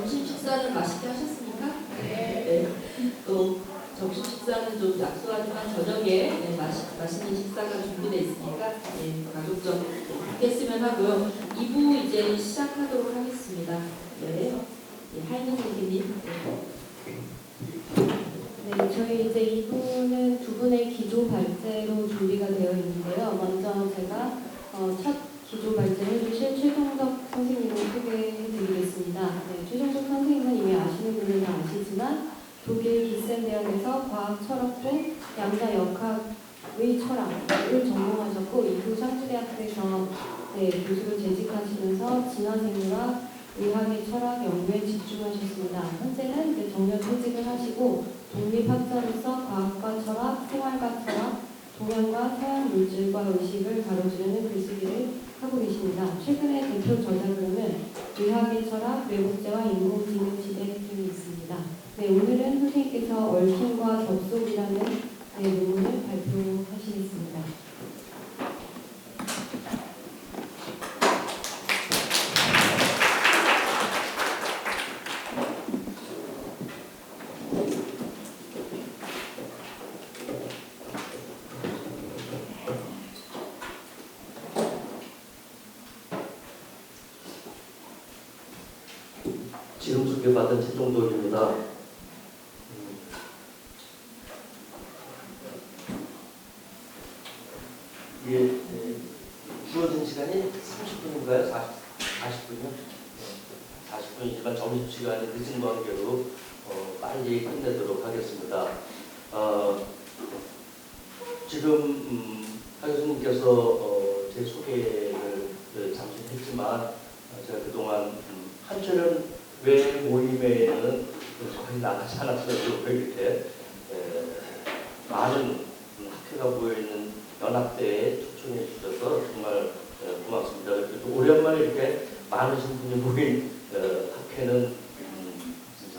점심 식사는 맛있게 하셨습니까? 네. 또 점심 식사는 좀 약소하지만 저녁에 맛있는 식사가 준비되어 있으니까 가족 좀 했으면 하고요. 2부 이제 시작하도록 하겠습니다. 네. 하이는 선생님. 네, 저희 이제 2부는 두 분의 기조 발제로 준비가 되어 있는데요. 먼저 제가 첫 기조 발제를 해주실 최종석 선생님을 소개해드리겠습니다. 네, 최종석 선생님은 이미 아시는 분들은 아시지만 독일 기센 대학에서 과학 철학부 양자 역학의 철학을 전공하셨고 이후 샹주대학교에서 교수로 재직하시면서 진화생물학, 의학의 철학 연구에 집중하셨습니다. 현재는 이제 정년 퇴직을 하시고 독립학자로서 과학과 철학, 생활과 철학, 동양과 서양 물질과 의식을 다뤄주는 글쓰기를 하고 계십니다. 최근에 대표 저작으로는 의학의 철학, 외국제와 인공지능 시대 등이 있습니다. 네, 오늘은 선생님께서 얽힘과 접속이라는 논문을 발표하시겠습니다. 지금 소개받은 최종덕입니다. 이게 주어진 시간이 30분인가요? 40분이요? 40분이지만 점심시간이 늦은 관계로 빨리 끝내도록 하겠습니다. 지금 하 교수님께서 제 소개를 잠시 했지만 제가 그동안 한철은 왜 모임에는 거의 나가지 않았어요. 왜 이렇게 많은 학회가 모여있는 연합대에 초청해 주셔서 정말 고맙습니다. 그래도 오랜만에 이렇게 많으신 분이 모인 학회는 진짜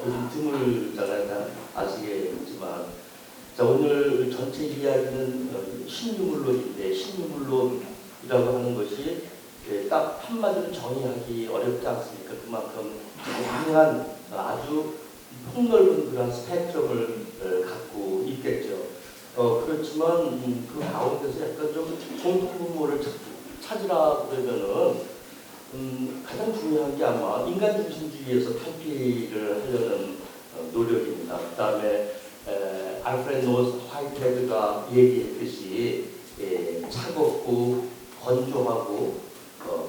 요즘 드물잖아요. 아시겠지만 자, 오늘 전체 이야기는 신유물론인데 신유물론이라고 하는 것이 딱 한마디로 정의하기 어렵지 않습니까? 그만큼 다양한 아주 폭넓은 그런 스펙트럼을 갖고 있겠죠. 그렇지만 그 가운데서 약간 좀 공통분모를 찾으라 그러면은 가장 중요한 게 아마 인간 중심주의에서 탈피를 하려는 노력입니다. 그 다음에 알프레드 노스 화이트헤드가 얘기했듯이 차갑고 건조하고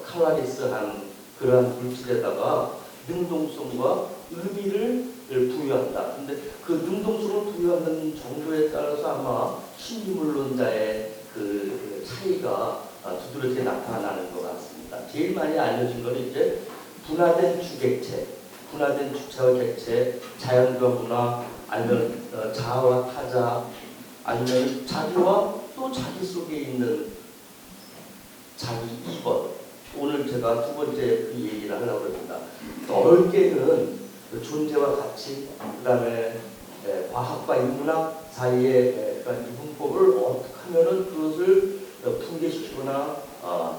칼라리스한 그러한 물질에다가 능동성과 의미를 부여한다. 근데 그 능동성을 부여하는 정도에 따라서 아마 신유물론자의 그 차이가 두드러지게 나타나는 것 같습니다. 제일 많이 알려진 것은 이제 분화된 주객체, 분화된 주체와 객체, 자연과 문화, 아니면 자아와 타자, 아니면 자기와 또 자기 속에 있는 자기 2번. 오늘 제가 두 번째 그 얘기를 하려고 합니다. 넓게는 존재와 가치, 그 다음에 과학과 인문학 사이의 이분법을 어떻게 하면 그것을 붕괴시키거나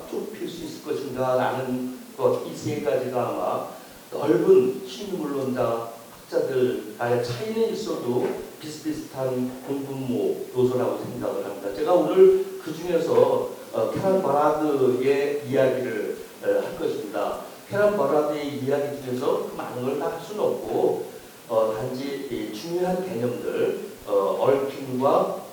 좁힐 수 있을 것인가 라는 것, 이 세 가지가 아마 넓은 신유물론자 학자들 간의 차이는 있어도 비슷비슷한 공분모 요소라고 생각을 합니다. 제가 오늘 그 중에서 캐런 버라드의 이야기를 할 것입니다. 캐런 버라드의 이야기 중에서 그 많은 걸 다 할 수는 없고 단지 중요한 개념들 얽힘과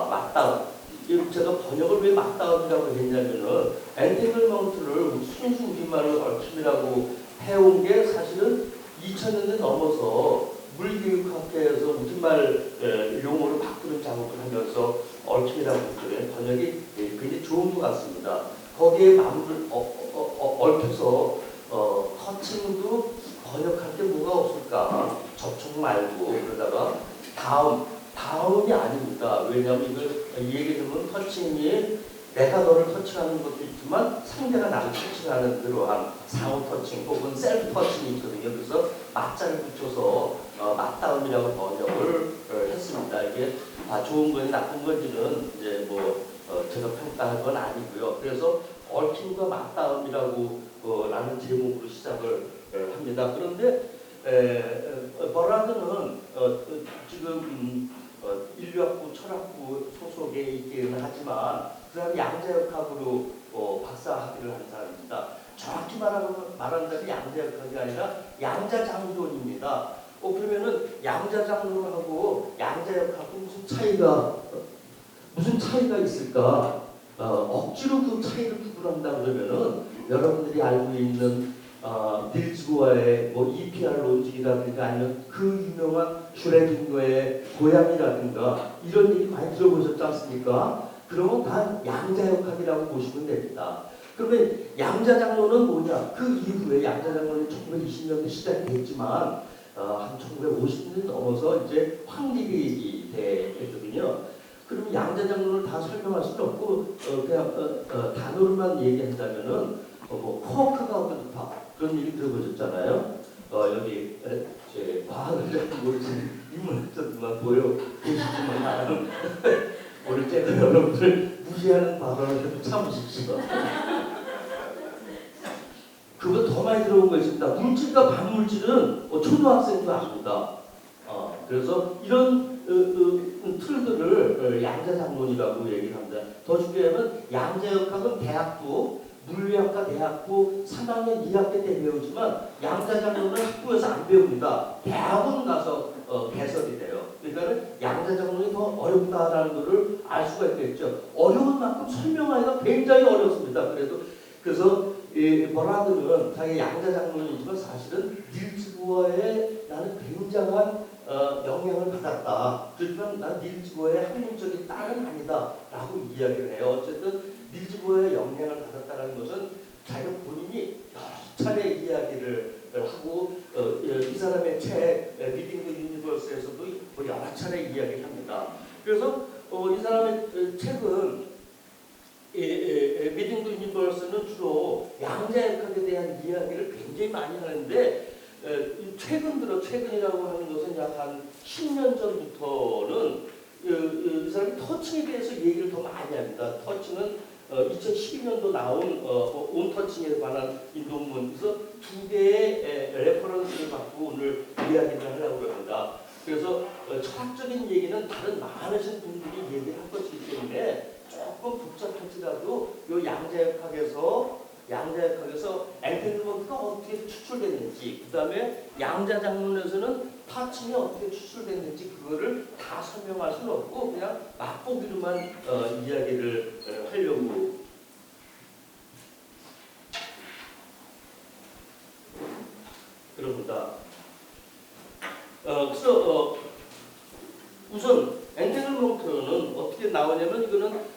맞닿음, 이렇게 제가 번역을 왜 맞닿음이라고 했냐면은 엔탱글먼트를 순수 우리말로 얽힘이라고 해온 게 사실은 2000년대 넘어서 물교육학회에서 우리말 용어를 바꾸는 작업을 하면서 얽힘이라고 했더니 번역이 굉장히 좋은 것 같습니다. 거기에 마음을 얽혀서 터칭도 번역할 게 뭐가 없을까? 접촉 말고 그러다가 다음이 아닙니다. 왜냐하면 이걸 얘기하면 터칭이 내가 너를 터칭하는 것도 있지만 상대가 나를 터칭하는 그러한 상호 터칭 혹은 셀프 터칭이 있거든요. 그래서 맞자를 붙여서 맞다음이라고 번역을 했습니다. 이게 좋은 건지 나쁜 건지는 이제 제가 평가할 건 아니고요. 그래서 얽힘과 맞닿음이라고 라는 제목으로 시작을 합니다. 그런데 버라드는 지금 인류학부, 철학부 소속에 있기는 하지만 그 사람이 양자역학으로 박사학위를 한 사람입니다. 정확히 말한다면 양자역학이 아니라 양자장론입니다. 그러면은 양자장론하고 양자역학은 무슨 차이가 있을까? 억지로 그 차이를 구분한다 그러면은 여러분들이 알고 있는 닐즈 보어의 EPR 로직이라든가 아니면 그 유명한 슈레딩거의 고양이라든가 이런 얘기 많이 들어보셨지 않습니까? 그러면 다 양자역학이라고 보시면 됩니다. 그러면 양자장론은 뭐냐? 그 이후에 양자장론이 1920년대 시작됐지만 한 1950년 넘어서 이제 확립이 됐거든요. 그럼 양자장론을 다 설명할 수는 없고 그냥 단어로만 얘기한다면은 쿼크가 어떻다 그런 얘기 들어보셨잖아요. 여기 제 과학을 잘 모르시는 인문학자들만 보시지만 나는 오늘 제가 여러분들 무시하는 발언을 좀 참으십시오. 그거 더 많이 들어본 거 있습니다. 물질과 반물질은 초등학생도 압니다. 그래서 이런 틀들을 양자장론이라고 얘기를 합니다. 더 중요하면 양자역학은 대학부, 물리학과 대학부 3학년 2학기 때 배우지만 양자장론은 학부에서 안 배웁니다. 대학원 가서 개설이 돼요. 그러니까 양자장론이 더 어렵다라는 것을 알 수가 있겠죠. 어려운 만큼 설명하기가 굉장히 어렵습니다. 그래서 버라드는 자기 양자장론이지만 사실은 닐즈 보어의 나는 굉장한 영향을 받았다. 그렇지만 난 닐즈 보어의 학문적인 딸은 아니다라고 이야기를 해요. 어쨌든 닐즈 보어의 영향을 받았다는 것은 자기가 본인이 여러 차례 이야기를 하고 이 사람의 책 리딩 더 유니버스에서도 여러 차례 이야기를 합니다. 그래서 이 사람의 책은 리딩 더 유니버스는 주로 양자역학에 대한 이야기를 굉장히 많이 하는데 최근이라고 하는 것은 약 한 10년 전부터는 이 사람이 터칭에 대해서 얘기를 더 많이 합니다. 터칭은 2012년도 나온 온터칭에 관한 논문에서 두 개의 레퍼런스를 갖고 오늘 이야기를 하려고 합니다. 그래서 철학적인 얘기는 다른 많으신 분들이 얘기를 할 것이기 때문에 조금 복잡할지라도 이 양자역학에서 엔텔르먼트가 어떻게 추출됐는지, 그 다음에 양자장론에서는 타칭이 어떻게 추출됐는지 그거를 다 설명할 수는 없고 그냥 맛보기로만 이야기를 하려고 그럽니다. 그래서 우선 엔텔르먼트는 어떻게 나오냐면 이거는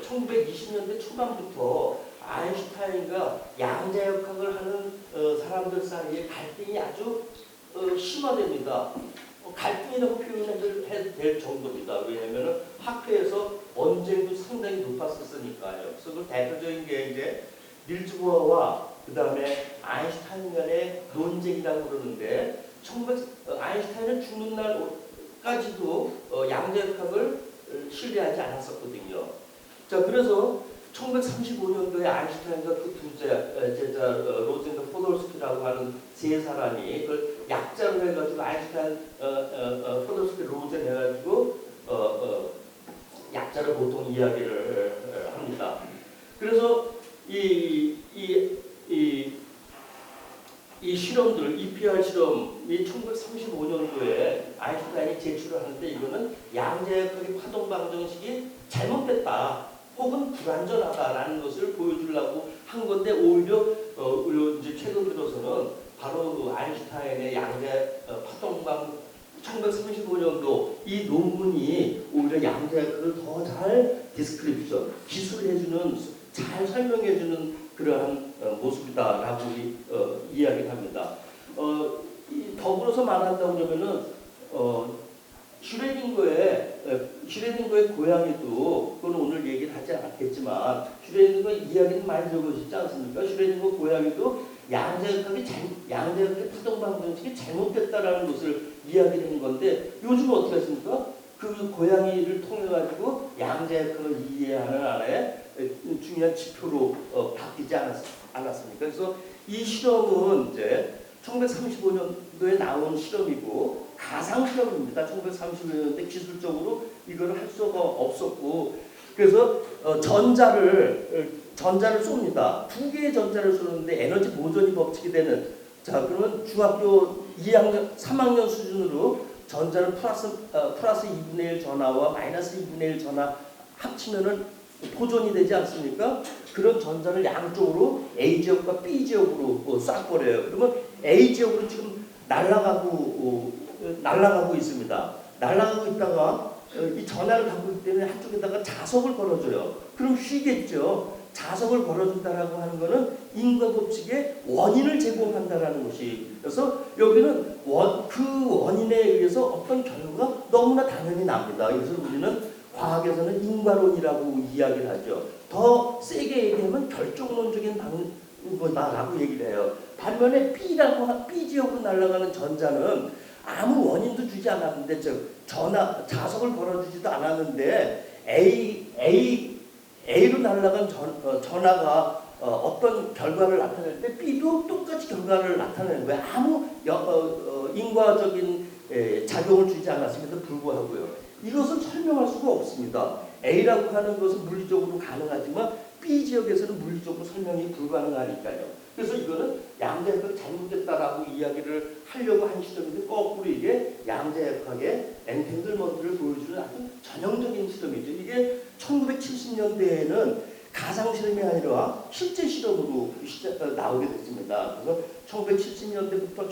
1920년대 초반부터 아인슈타인과 양자역학을 하는 사람들 사이에 갈등이 아주 심화됩니다. 갈등이라고 표현해도 될 정도입니다. 왜냐하면 학회에서 언쟁도 상당히 높았었으니까요. 그래서 그 대표적인 게 이제 닐즈 보어와 그 다음에 아인슈타인 간의 논쟁이라고 그러는데 아인슈타인은 죽는 날까지도 양자역학을 신뢰하지 않았었거든요. 자, 그래서 1935년도에 아인슈타인과 그 두 제자 로젠과 포돌스키라고 하는 세 사람이 그걸 약자로 해가지고 아인슈타인, 포돌스키, 로젠 해가지고 약자로 보통 이야기를 합니다. 그래서 이 실험들, EPR 실험이 1935년도에 아인슈타인이 제출을 하는데 이거는 양자역학의 파동 방정식이 잘못됐다 혹은 불완전하다라는 것을 보여주려고 한 건데 오히려 이제 최근 들어서는 바로 아인슈타인의 양자 파동방 1935년도 이 논문이 오히려 양자역학을 더 잘 디스크립션, 기술해주는, 잘 설명해주는 그러한 모습이다라고 이야기를 합니다. 더불어서 말한다고 하면은 슈레딩거의 고양이도 그건 오늘 얘기를 하지 않겠지만 슈레딩거 이야기는 많이 들어보시지 않습니까? 슈레딩거 고양이도 양자역학의 파동 방정식이 잘못됐다라는 것을 이야기를 한 건데 요즘 어떻게 했습니까? 그 고양이를 통해 가지고 양자역학을 이해하는 안에 중요한 지표로 바뀌지 않았습니까? 그래서 이 실험은 이제 1935년도에 나온 실험이고 가상 실험입니다. 1935년대 기술적으로 이걸 할 수가 없었고 그래서 전자를 쏩니다. 두 개의 전자를 쏘는데 에너지 보존이 법칙이 되는 자 그러면 중학교 2학년 3학년 수준으로 전자를 플러스 2분의 1 전하와 마이너스 2분의 1 전하 합치면은 보존이 되지 않습니까? 그런 전자를 양쪽으로 A 지역과 B 지역으로 쏴버려요. 그러면 A 지역으로 지금 날아가고 있습니다. 날아가고 있다가 이 전하를 갖고 있기 때문에 한쪽에다가 자석을 걸어줘요. 그럼 쉬겠죠. 자석을 걸어준다라고 하는 것은 인과 법칙의 원인을 제공한다라는 것이. 그래서 여기는 그 원인에 의해서 어떤 결과가 너무나 당연히 납니다. 그래서 우리는 과학에서는 인과론이라고 이야기를 하죠. 더 세게 얘기하면 결정론적인 방법이다라고 얘기를 해요. 반면에 B 지역으로 날아가는 전자는 아무 원인도 주지 않았는데 자석을 걸어주지도 않았는데 A로 날아간 전하가 어떤 결과를 나타낼 때 B도 똑같이 결과를 나타내는 거예요. 아무 인과적인 작용을 주지 않았음에도 불구하고요. 이것은 설명할 수가 없습니다. A라고 하는 것은 물리적으로 가능하지만 B 지역에서는 물리적으로 설명이 불가능하니까요. 그래서 이거는 양자역학이 잘못됐다라고 이야기를 하려고 한 실험인데 거꾸로 이게 양자역학의 엔탱글먼트를 보여주는 아주 전형적인 실험이죠. 이게 1970년대에는 가상 실험이 아니라 실제 실험으로 나오게 됐습니다. 그래서 1970년대부터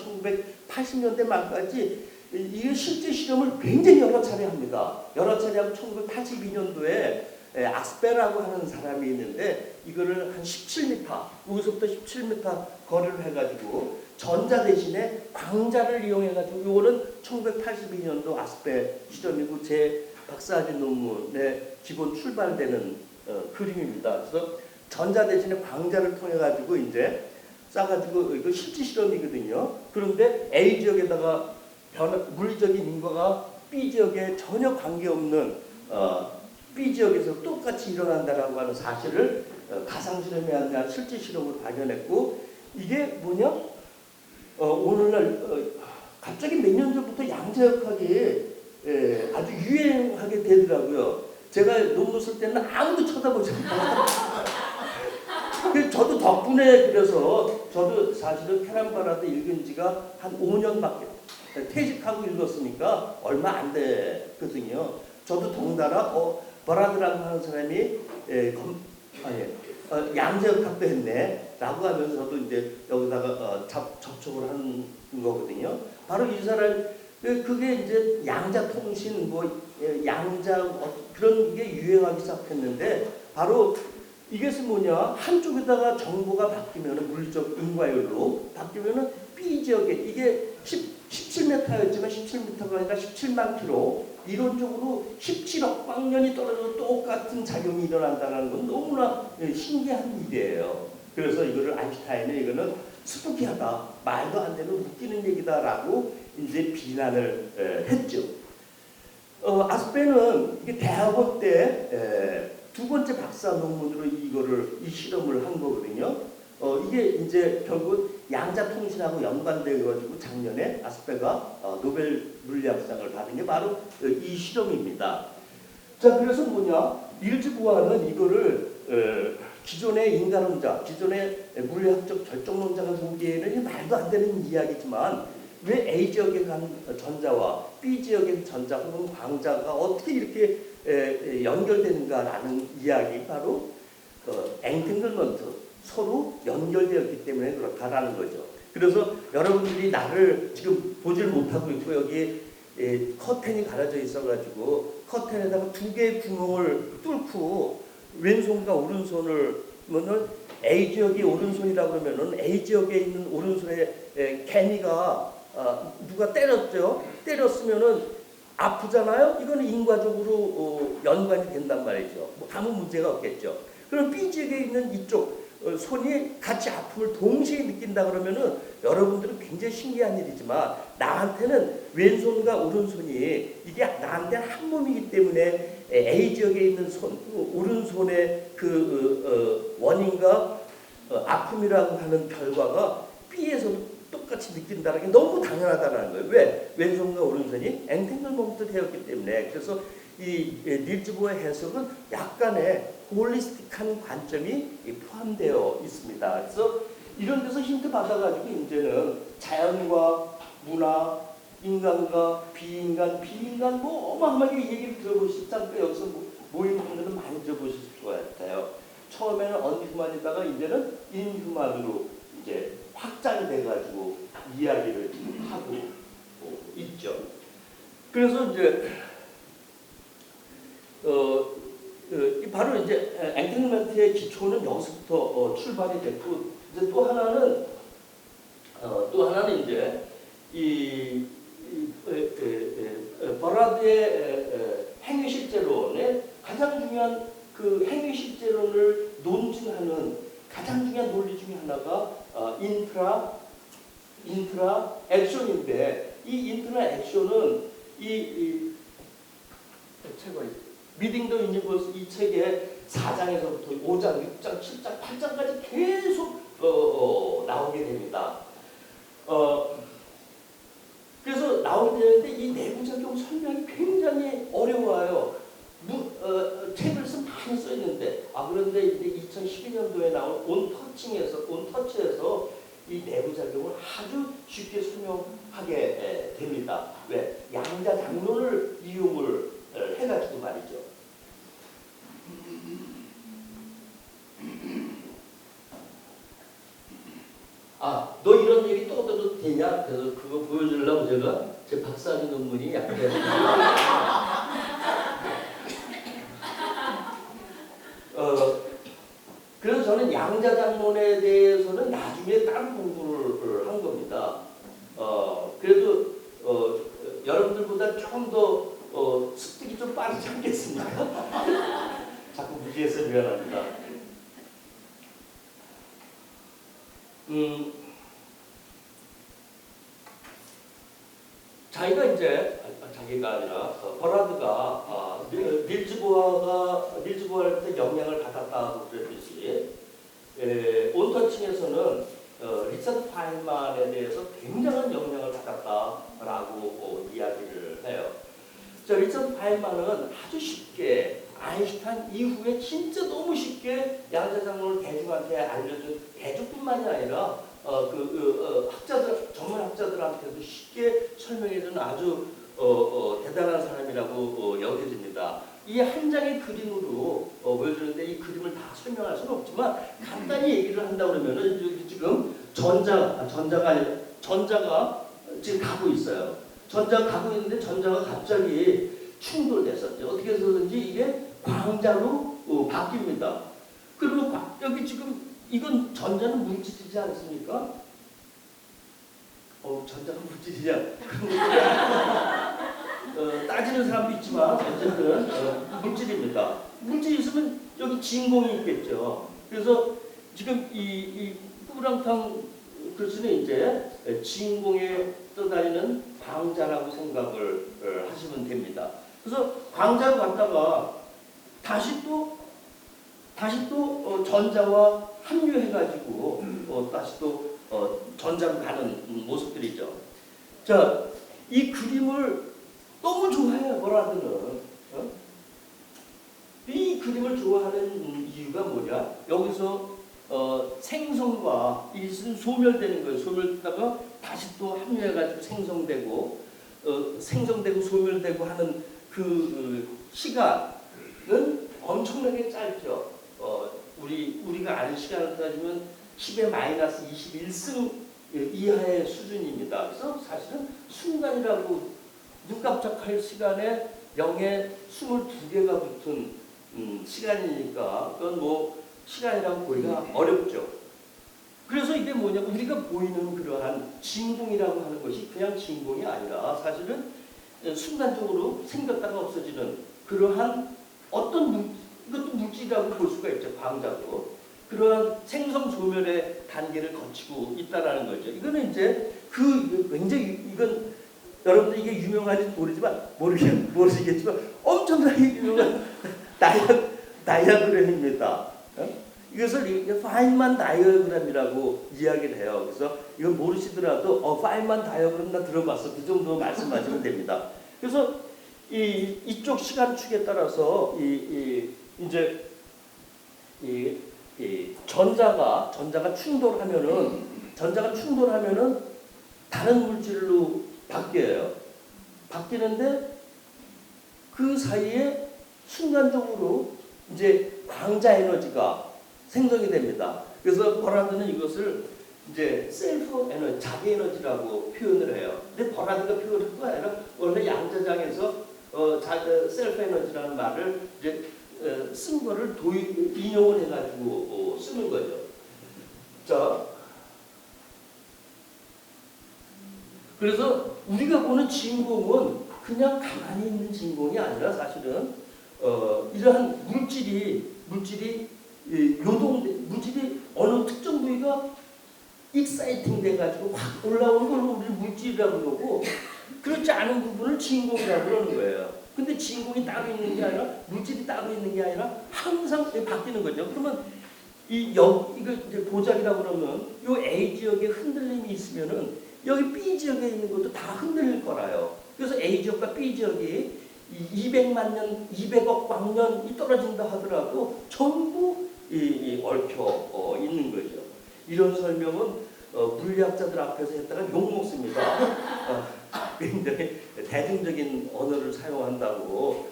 1980년대 말까지 이 실제 실험을 굉장히 여러 차례 합니다. 여러 차례 하고 1982년도에 악스페라고 하는 사람이 있는데 이거를 한 17m, 여기서부터 17m 거리를 해가지고 전자 대신에 광자를 이용해가지고 이거는 1982년도 악스페 실험이고 제 박사학위 논문의 기본 출발되는 그림입니다. 그래서 전자 대신에 광자를 통해가지고 이제 싸가지고 이거 실제 실험이거든요. 그런데 A 지역에다가 물리적인 인과가 B 지역에 전혀 관계없는 B 지역에서 똑같이 일어난다라고 하는 사실을 가상 실험이 아니라 실제 실험으로 발견했고 이게 뭐냐? 오늘날 갑자기 몇 년 전부터 양자역학이 아주 유행하게 되더라고요. 제가 논문 쓸 때는 아무도 쳐다보지 않아요. 저도 덕분에 그래서 저도 사실은 페람바라드 읽은 지가 한 5년밖에 퇴직하고 읽었으니까 얼마 안 됐거든요. 저도 동달아 버라드라고 하는 사람이 양자역학도 했네 라고 하면서 저도 이제 여기다가 접촉을 한 거거든요. 바로 이 사람 그게 이제 양자통신 양자 그런 게 유행하기 시작했는데 바로 이것은 뭐냐 한쪽에다가 정보가 바뀌면 물리적 인과율로 바뀌면은 B 지역에 이게 17m였지만 17m가 아니라 17만 킬로 이론적으로 17억 광년이 떨어져도 똑같은 작용이 일어난다는 건 너무나 신기한 일이에요. 그래서 이거를 아인슈타인은 이거는 스푸키하다, 말도 안 되는 웃기는 얘기다라고 이제 비난을 했죠. 아스페는 이게 대학원 때 두 번째 박사 논문으로 이 실험을 한 거거든요. 이게 이제 결국 양자 통신하고 연관되어 가지고 작년에 아스페가 노벨 물리학상을 받은 게 바로 이 실험입니다. 자, 그래서 뭐냐? 닐즈 보아는 이거를 기존의 인간론자, 기존의 물리학적 결정론자가 보기에는 말도 안 되는 이야기지만 왜 A 지역에 간 전자와 B 지역의 전자 혹은 광자가 어떻게 이렇게 연결되는가라는 이야기 바로 엔탱글먼트 서로 연결되었기 때문에 그렇다라는 거죠. 그래서 여러분들이 나를 지금 보질 못하고 있고 여기 커튼이 가려져 있어가지고 커튼에다가 두 개의 구멍을 뚫고 왼손과 오른손을 A 지역이 오른손이라고 그러면은 A 지역에 있는 오른손의 개미가 누가 때렸죠? 때렸으면은 아프잖아요. 이거는 인과적으로 연관이 된단 말이죠. 아무 문제가 없겠죠. 그럼 B 지역에 있는 이쪽 손이 같이 아픔을 동시에 느낀다 그러면은 여러분들은 굉장히 신기한 일이지만 나한테는 왼손과 오른손이 이게 나한테는 한 몸이기 때문에 A 지역에 있는 오른손의 원인과 아픔이라고 하는 결과가 B에서도 똑같이 느낀다는 게 너무 당연하다는 거예요. 왜? 왼손과 오른손이 엔탱글먼트 되었기 때문에. 그래서 이 닐즈 보어의 해석은 약간의 홀리스틱한 관점이 포함되어 있습니다. 그래서 이런 데서 힌트 받아가지고 이제는 자연과 문화, 인간과 비인간, 비인간 뭐 어마어마하게 얘기를 들어보실 않고 여기서 모인 분들은 많이 들어보실 것 같아요. 처음에는 언휴먼이다가 이제는 인휴먼으로 이제 확장이 돼가지고 이야기를 하고 있죠. 그래서 이제 바로 이제 엔탱글먼트의 기초는 여기서부터 출발이 됐고, 이제 또 하나는 이제 버라드의 행위실제론의 가장 중요한 그 행위실제론을 논증하는 가장 중요한 논리 중에 하나가 인트라 액션인데, 이 인트라 액션은 이 책을 리딩 더 유니버스 이 책의 4장에서부터 5장, 6장, 7장, 8장까지 계속 나오게 됩니다. 그래서 나오게 되는데 이 내부작용 설명이 굉장히 어려워요. 책을 많이 써 있는데, 그런데 이제 2012년도에 나온 온터치에서 이 내부작용을 아주 쉽게 설명하게 됩니다. 왜? 양자장론을 이용을 해가지고 말이죠. 너 이런 얘기 또 들어도 되냐? 그래서 그거 보여주려고 제가 제 박사학위 논문이 약간 그래서 저는 양자장론에 대해서는 나중에 다른 공부를 한 겁니다. 그래도 여러분들보다 조금 더 습득이 좀 빠르지 않겠습니까? 자꾸 무지해서 미안합니다. 자기가 아니라 버라드가 닐즈 보어한테 영향을 받았다고 그랬듯이 온터칭에서는 리처드 파인만에 대해서 굉장한 영향을 받았다라고 이야기를 해요. 리처드 파인만은 아주 쉽게 아인슈타인 이후에 진짜 너무 쉽게 양자장론을 대중한테 알려준, 대중뿐만이 아니라 전문 학자들한테도 쉽게 설명해주는 아주 대단한 사람이라고 여겨집니다. 이 한 장의 그림으로 보여주는데 이 그림을 다 설명할 수는 없지만 간단히 얘기를 한다 그러면은 여기 지금 전자가 지금 가고 있어요. 전자가 가고 있는데 전자가 갑자기 충돌됐었죠. 어떻게 해서든지 이게 광자로 바뀝니다. 그리고 여기 지금 이건 전자는 물질이지 않습니까? 전자가 물질이냐? 따지는 사람도 있지만 어쨌든 물질입니다. 물질이 있으면 여기 진공이 있겠죠. 그래서 지금 이 뿌랑탕 글씨는 이제 진공에 떠다니는 광자라고 생각을 하시면 됩니다. 그래서 광자로 갔다가 다시 또 전자와 합류해가지고 다시 또 전자로 가는 모습들이죠. 자, 이 그림을 너무 좋아해요, 버라드는. 이 그림을 좋아하는 이유가 뭐냐? 여기서 생성과 이것은 소멸되는 거예요. 소멸되다가 다시 또 합류해가지고 생성되고 소멸되고 하는 그 시간은 엄청나게 짧죠. 우리가 아는 시간을 따지면 10의 마이너스 21승 이하의 수준입니다. 그래서 사실은 순간이라고 눈 깜짝할 시간에 0에 22개가 붙은 시간이니까 그건 뭐 시간이라고 보기가 어렵죠. 그래서 이게 뭐냐면 우리가 보이는 그러한 진공이라고 하는 것이 그냥 진공이 아니라 사실은 순간적으로 생겼다가 없어지는 그러한 이것도 물질이라고 볼 수가 있죠. 광자도. 그러한 생성 소멸의 단계를 거치고 있다라는 거죠. 이거는 이제 굉장히 이건 여러분들 이게 유명한지 모르시겠지만 엄청나게 유명한 다이아그램입니다. 이것을 파인만 다이어그램이라고 이야기를 해요. 그래서 이건 모르시더라도 파인만 다이어그램 나 들어봤어. 그 정도 말씀하시면 됩니다. 그래서 이쪽 시간축에 따라서 이제 전자가 충돌하면은 다른 물질로 바뀌어요. 바뀌는데 그 사이에 순간적으로 이제 광자 에너지가 생성이 됩니다. 그래서 버라드는 이것을 이제 셀프 에너지, 자기 에너지라고 표현을 해요. 근데 버라드가 표현한 거 아니라 원래 양자장에서 셀프 에너지라는 말을 이제 쓴 거를 인용을 해가지고 쓰는 거죠. 자, 그래서 우리가 보는 진공은 그냥 가만히 있는 진공이 아니라 사실은 이러한 물질이 어느 특정 부위가 익사이팅 돼가지고 확 올라오는 걸 우리 물질이라고 그러고 그렇지 않은 부분을 진공이라고 그러는 거예요. 근데 진공이 따로 있는 게 아니라 물질이 따로 있는 게 아니라 항상 바뀌는 거죠. 그러면 이거 이제 보자기라고 그러면 이 A 지역에 흔들림이 있으면은 여기 B 지역에 있는 것도 다 흔들릴 거라요. 그래서 A 지역과 B 지역이 200만 년, 200억 광년이 떨어진다 하더라도 전부 얽혀 있는 거죠. 이런 설명은 물리학자들 앞에서 했다가 욕 먹습니다. 굉장히 대중적인 언어를 사용한다고.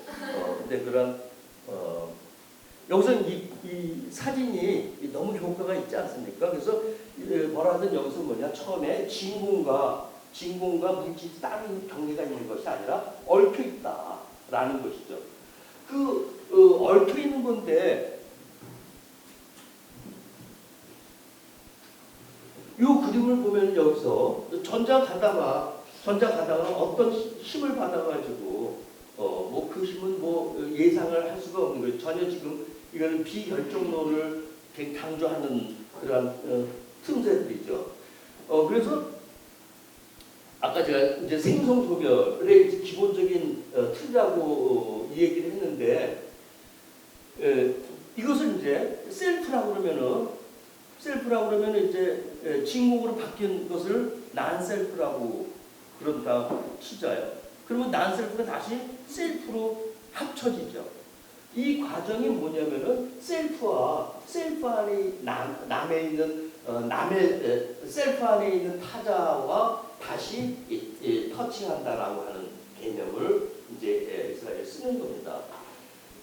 근데 그런 여기서 이 사진이 너무 효과가 있지 않습니까? 그래서 뭐라든 여기서 뭐냐, 처음에 진공과 물질이 따로 경계가 있는 것이 아니라 얽혀 있다라는 것이죠. 얽혀 있는 건데 이 그림을 보면 여기서 전자 가다가 어떤 힘을 받아가지고 뭐 그 힘은 뭐 예상을 할 수가 없는 거예요. 전혀 지금 이거는 비결정론을 강조하는 그런 틈새들이죠. 그래서 아까 제가 이제 생성소멸의 이제 기본적인 틀이라고 얘기를 했는데 이것을 이제 셀프라고 그러면은 이제 진공으로 바뀐 것을 난셀프라고 그런다 치자요. 그러면 난셀프가 다시 셀프로 합쳐지죠. 이 과정이 뭐냐면은 셀프 안에 셀프 안에 있는 타자와 다시 터칭한다라고 하는 개념을 이제 이스라엘에 쓰는 겁니다.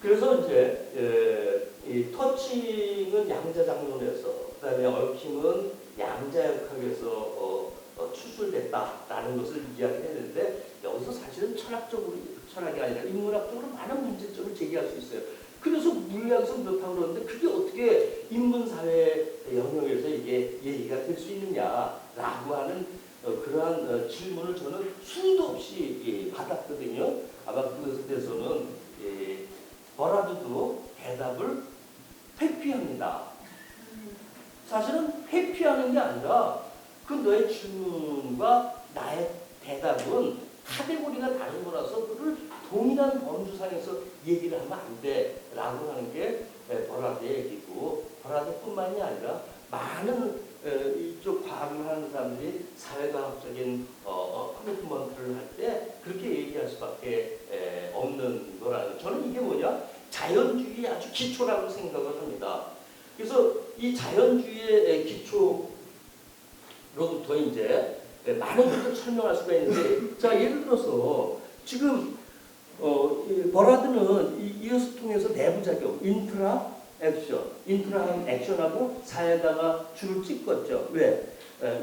그래서 이제 이 터칭은 양자장론에서, 그다음에 얽힘은 양자역학에서 추출됐다라는 것을 이야기했는데 여기서 사실은 철학이 아니라 인문학적으로 많은 문제점을 제기할 수 있어요. 그래서 물리학에서 그렇다고 그러는데 그게 어떻게 인문사회 영역에서 이게 얘기가 될 수 있느냐라고 하는 그러한 질문을 저는 수도 없이 받았거든요. 아마 그것에 대해서는 버라드도 대답을 회피합니다. 사실은 회피하는 게 아니라 그 너의 질문과 나의 대답은 카테고리가 다른 거라서 그를 동일한 범주상에서 얘기를 하면 안 돼라고 하는 게 버라드의 얘기고, 버라드뿐만이 아니라 많은 이쪽 과학을 하는 사람들이 사회과학적인 커미트먼트를 할 때 그렇게 얘기할 수밖에 없는 거라는, 저는 이게 뭐냐, 자연주의의 아주 기초라고 생각을 합니다. 그래서 이 자연주의의 기초로부터 이제 많은 것을 설명할 수가 있는데, 자, 예를 들어서 지금 버라드는 이것을 통해서 내부작용, 인트라 액션하고 사이에다가 줄을 찍었죠. 왜?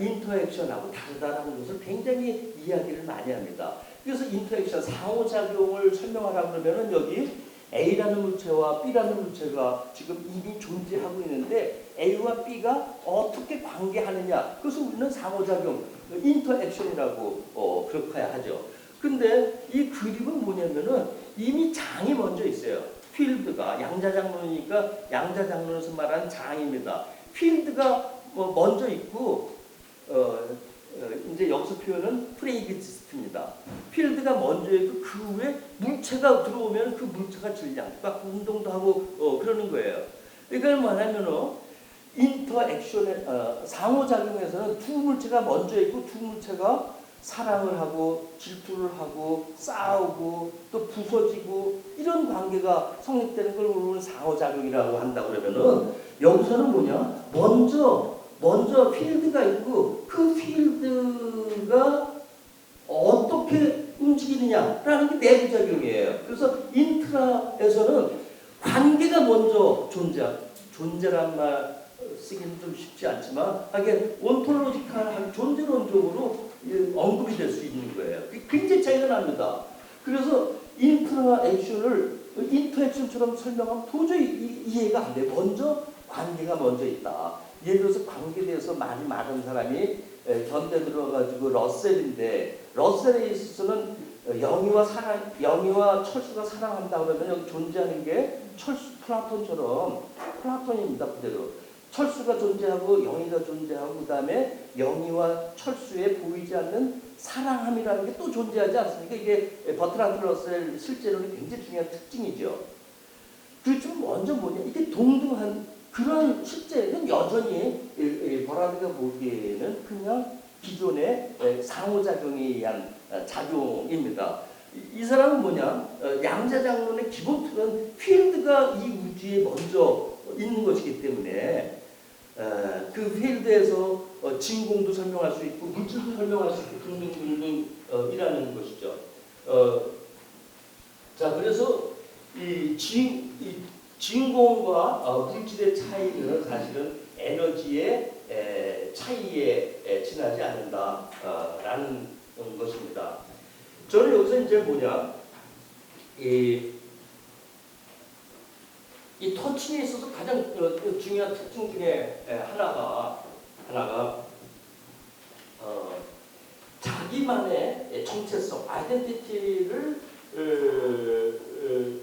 인터액션하고 다르다는 것을 굉장히 이야기를 많이 합니다. 그래서 인터액션, 상호작용을 설명하라고 그러면은 여기 A라는 물체와 B라는 물체가 지금 이미 존재하고 있는데 A와 B가 어떻게 관계하느냐, 그것을 우리는 상호작용, 인터액션이라고 그렇게 하죠. 근데 이 그림은 뭐냐면은 이미 장이 먼저 있어요. 필드가, 양자장론이니까 양자장론에서 말하는 장입니다. 필드가 먼저 있고 이제 여기서 여기서 표현은 프레이기스트입니다. 필드가 먼저 있고 그 후에 물체가 들어오면 그 물체가 질량, 막 운동도 하고 그러는 거예요. 이걸 뭐냐면은 인터액션의 상호작용에서는 두 물체가 먼저 있고 두 물체가 사랑을 하고 질투를 하고 싸우고 또 부서지고 이런 관계가 성립되는 걸 우리는 상호작용이라고 한다 그러면은 여기서는 뭐냐? 먼저 필드가 있고 그 필드가 어떻게 움직이느냐라는 게 내부작용이에요. 그래서 인트라에서는 관계가 먼저 존재란 말 쓰기는 좀 쉽지 않지만 하게 온톨로지컬한 존재론적으로 언급이 될 수 있는 거예요. 굉장히 차이가 납니다. 그래서 인터액션처럼 설명하면 도저히 이해가 안 돼요. 먼저 관계가 먼저 있다. 예를 들어서 관계에 대해서 많이 많은 사람이 견뎌 들어가지고 러셀인데 러셀에 있어서는 영희와 철수가 사랑한다 그러면 여기 존재하는 게 철수 플라톤입니다. 그대로. 철수가 존재하고 영희가 존재하고 그 다음에 영희와 철수에 보이지 않는 사랑함이라는 게 또 존재하지 않습니까? 이게 버트란드 러셀 실제로는 굉장히 중요한 특징이죠. 그렇지만 먼저 뭐냐 이게 동등한 그런 실제는 여전히 버라드가 보기에는 그냥 기존의 상호작용에 의한 작용입니다. 이 사람은 뭐냐 양자장론의 기본 틀은 필드가 이 우주에 먼저 있는 것이기 때문에 그 필드에서 진공도 설명할 수 있고 물질도 설명할 수 있고 등등등등이라는 것이죠. 자 그래서 이 진공과 물질의 차이는 사실은 에너지의 차이에 지나지 않는다라는 것입니다. 저는 여기서 이제 뭐냐 이 터칭에 있어서 가장 중요한 특징 중에 하나가 자기만의 정체성, 아이덴티티를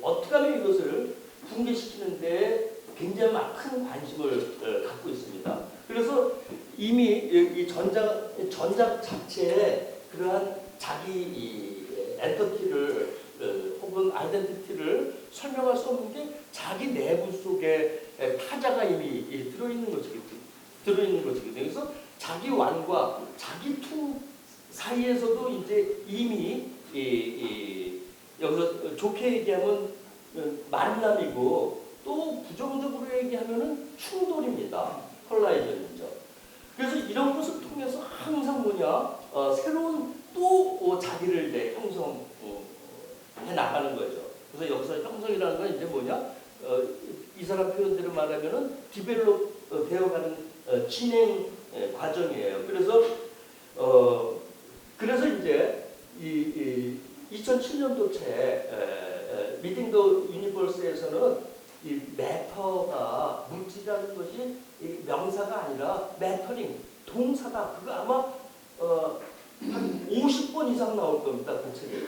어떻게 하면 이것을 붕괴시키는데 굉장히 큰 관심을 갖고 있습니다. 그래서 이미 이 전작 자체에 그러한 자기 엔터티를 혹은 아이덴티티를 설명할 수 없는 게 자기 내부 속에 타자가 이미 들어있는 것이거든요. 그래서 자기 완과 자기 투 사이에서도 이제 이미 여기서 좋게 얘기하면 만남이고 또 부정적으로 얘기하면은 충돌입니다. 콜라이전이죠. 그래서 이런 것을 통해서 항상 뭐냐 새로운 또 자기를 이제 형성해 나가는 거죠. 그래서 여기서 형성이라는 건 이제 뭐냐 이 사람 표현대로 말하면은 디벨롭 되어가는 진행 과정이에요. 그래서 이제 이 2007년도째 미팅 더 유니버스에서는 이 매터가 물질이라는 것이 이 명사가 아니라 매터링 동사다. 그거 아마 한 50번 이상 나올 겁니다. 그 책에.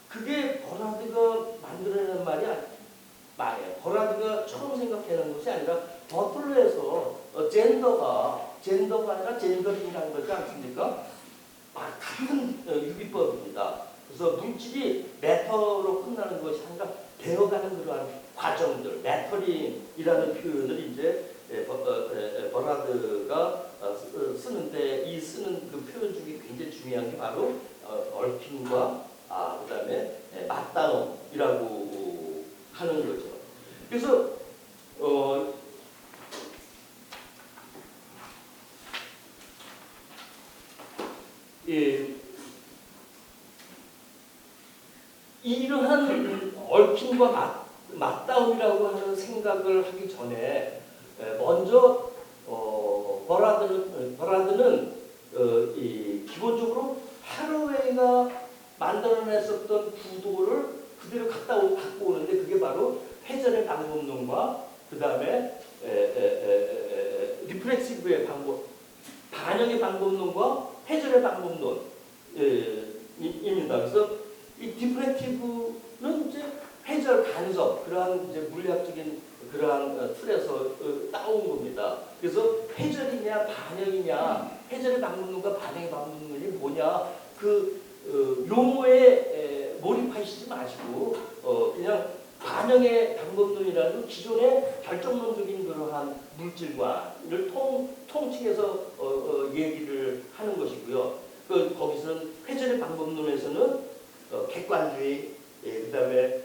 그게 버라드가 만들어낸 말이에요. 버라드가 처음 생각해낸 것이 아니라 버틀러에서 젠더가 아니라 젠더링이라는 거지 않습니까? 같은 유기법입니다. 그래서 물질이 매터로 끝나는 것이 아니라 되어가는 그러한 과정들, 매터링이라는 표현을 이제 버라드가 쓰는데 이 쓰는 그 표현 중에 굉장히 중요한 게 바로 얽힘과 그다음에 맞다움이라고 하는 거죠. 그래서 이러한 얽힘과 맞다움이라고 하는 생각을 하기 전에 먼저 버라드는 기본적으로 하로웨이가 만들어냈었던 구도를 그대로 갖고 오는데 그게 바로 회전의 방법론과 그 다음에 리프렉시브의 방법, 반영의 방법론과 회전의 방법론입니다. 그래서 이 디프렉티브는 이제 회전 간섭 그러한 이제 물리학적인 그러한 틀에서 따온 겁니다. 그래서 회전이냐 회전이냐 반영이냐, 회전의 방법론과 반영의 방법론이 뭐냐, 그 용어에 몰입하시지 마시고 그냥 반영의 방법론이라는 기존의 결정론적인 그러한 물질과를 통칭해서 얘기를 하는 것이고요. 거기서는 회전의 방법론에서는 객관주의, 그다음에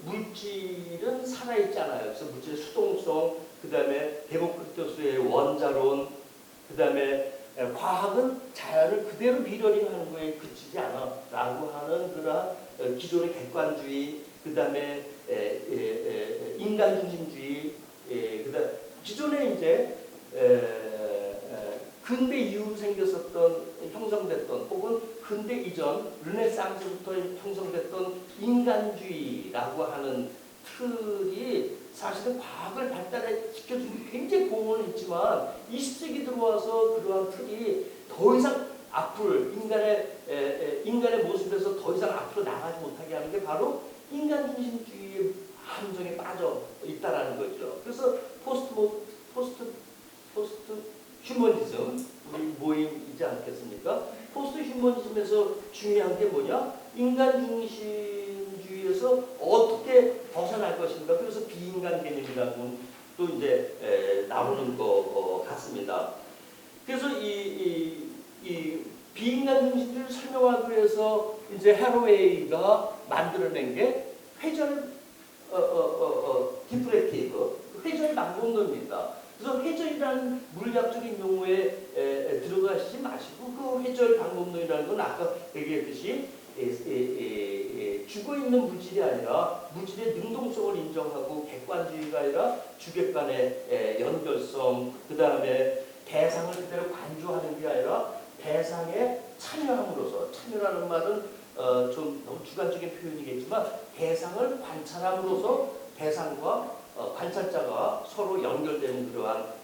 물질은 살아있잖아요. 그래서 물질의 수동성, 그다음에 데모크리토스의 원자론, 그다음에 과학은 자연을 그대로 미러링하는 거에 그치지 않아라고 하는 그러한 기존의 객관주의, 그다음에 인간 중심주의, 그다음 기존에 이제 근대 이후 형성됐던 혹은 근대 이전 르네상스부터 형성됐던 인간주의라고 하는 틀이 사실은 과학을 발달시켜주는 굉장히 공헌을 했지만 20세기 들어와서 그러한 틀이 더 이상 인간의 모습에서 더 이상 앞으로 나가지 못하게 하는 게 바로 인간 중심주의의 함정에 빠져 있다라는 거죠. 그래서 포스트 휴머니즘 우리 모임이지 않겠습니까? 포스트 휴머니즘에서 중요한 게 뭐냐? 인간 중심주의에서 어떻게 벗어날 것인가? 그래서 비인간 개념이라고 또 이제 나오는 것 같습니다. 그래서 이 비인간 중심주의를 설명하기 위해서 이제 해로웨이가 만들어낸 게 회전 디프렉티브, 회전의 방법론입니다. 그래서 회전이라는 물리학적인 용어에 들어가시지 마시고 그 회전 방법론이라는 건 아까 얘기했듯이 죽어있는 물질이 아니라 물질의 능동성을 인정하고 객관주의가 아니라 주객 간의 연결성, 그 다음에 대상을 그대로 관조하는 게 아니라 대상에 참여함으로써, 참여라는 말은 좀 너무 주관적인 표현이겠지만 대상을 관찰함으로써 대상과 관찰자가 서로 연결되는 그러한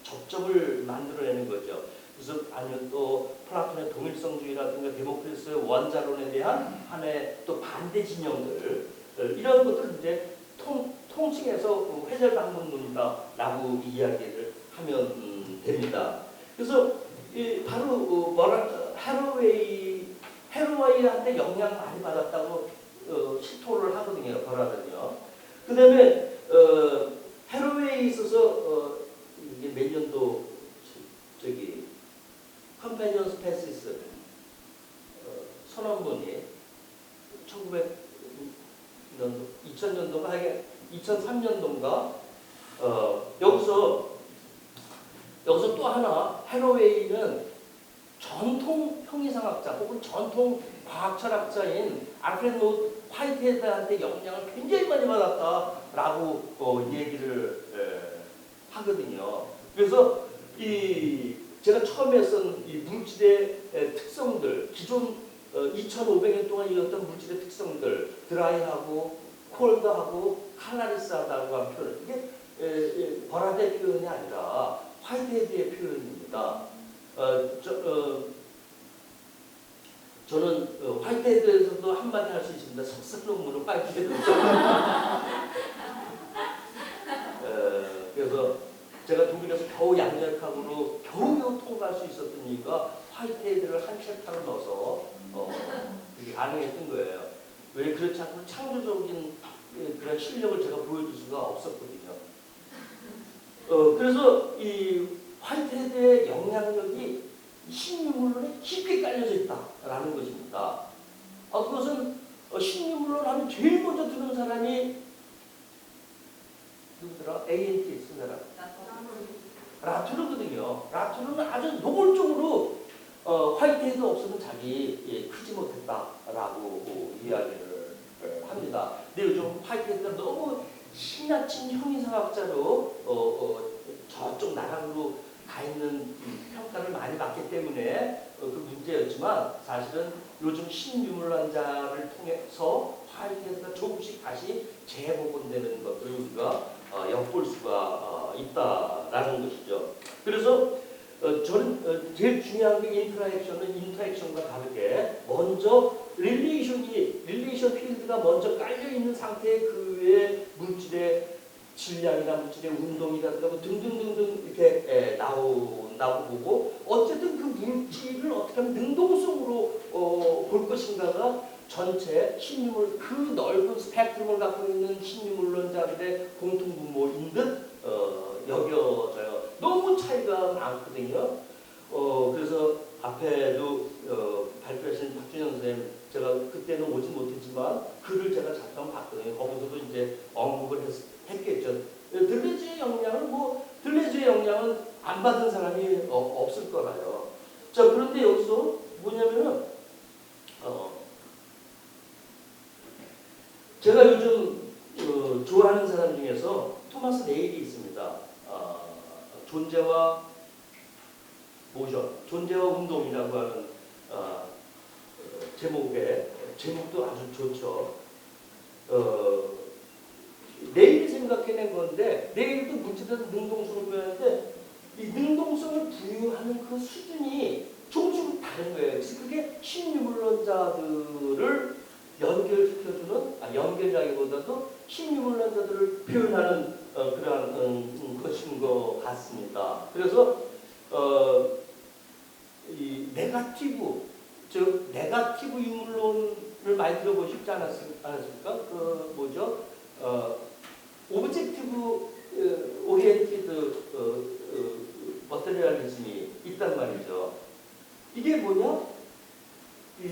접점을 만들어내는 거죠. 그래서 아니면 또 플라톤의 동일성주의라든가 데모크리토스의 원자론에 대한 하나의 또 반대 진영들, 이런 것들을 이제 통칭해서 회전 방법론이다라고 이야기를 하면 됩니다. 그래서 바로 헤로웨이한테 영향을 많이 받았다고 시토를 하거든요. 버라든요. 그 다음에 헤로웨이에 있어서 이게 몇 년도 컴패니언스 패시스 선언문이 1900년도 2000년도가 2003년도인가 여기서 또 하나 헤로웨이는 전통 형이상학자 혹은 전통 과학철학자인 알프레드 화이트헤드한테 영향을 굉장히 많이 받았다라고 얘기를 하거든요. 그래서 제가 처음에 쓴 이 물질의 특성들, 기존 2500년 동안 이었던 물질의 특성들, 드라이하고 콜드하고 칼라리스하다고 한 표현, 이게 버라드의 표현이 아니라 화이트헤드의 표현입니다. 저는 화이트헤드에서도 한마디 할 수 있습니다. 석사 논문은 화이트헤드. 그래서 제가 독일에서 겨우 양력학으로 겨우 통과할 수 있었던 이유가 화이트헤드를 한 챕터를 넣어서 그게 가능했던 거예요. 왜 그렇지 않고 창조적인 그런 실력을 제가 보여줄 수가 없었거든요. 그래서 이 화이트헤드의 영향력이 신유물론에 깊게 깔려져 있다라는 것입니다. 그것은 신유물론 하면 제일 먼저 드는 사람이 누구더라? ANT 쓴 사람. 라투르거든요. 라투르는 아주 노골적으로 화이트헤드 없으면 자기 크지 못했다라고 이야기를 합니다. 근데 요즘 화이트헤드가 너무 신나친 형이상학자로 저쪽 나락으로 가 있는 평가를 많이 받기 때문에 그 문제였지만 사실은 요즘 신유물론자를 통해서 화이트헤드가 조금씩 다시 재복원되는 것들을 우리가 엿볼 수가 있다라는 것이죠. 그래서 저는 제일 중요한 게 인터랙션과 다르게 먼저 릴레이션 필드가 먼저 깔려 있는 상태의 그의 물질의 질량이나 물질의 운동이라든가 뭐 등등등등 이렇게 라고 보고 어쨌든 그 물질을 어떻게 하면 능동성으로 볼 것인가가 전체 신유물 그 넓은 스펙트럼을 갖고 있는 신유물론자들의 공통분모인 듯 여겨져요. 너무 차이가 많거든요. 그래서 앞에도 발표하신 박준영 선생님 제가 그때는 오지 못했지만 글을 제가 잠깐 봤거든요. 거기서도 이제 언급을 했겠죠. 들레즈의 영향은 안 받은 사람이 없을 거라요. 자, 그런데 여기서 뭐냐면은 제가 요즘 좋아하는 사람 중에서 토마스 네일이 있습니다. 존재와 모션, 존재와 운동이라고 하는 제목도 아주 좋죠. 내일이 생각해낸 건데 내일도 물질에서 능동성을 부여하는데 이 능동성을 부여하는 그 수준이 조금씩 다른 거예요. 그래서 그게 신유물론자들을 연결이라기보다도 신유물론자들을 표현하는 그러한 것인 것 같습니다. 그래서 이 네거티브 유물론을 많이 들어보시지 않았습니까? 그 뭐죠? 오브젝티브 오리엔티드 머테리얼리즘이 있단 말이죠. 이게 뭐냐? 이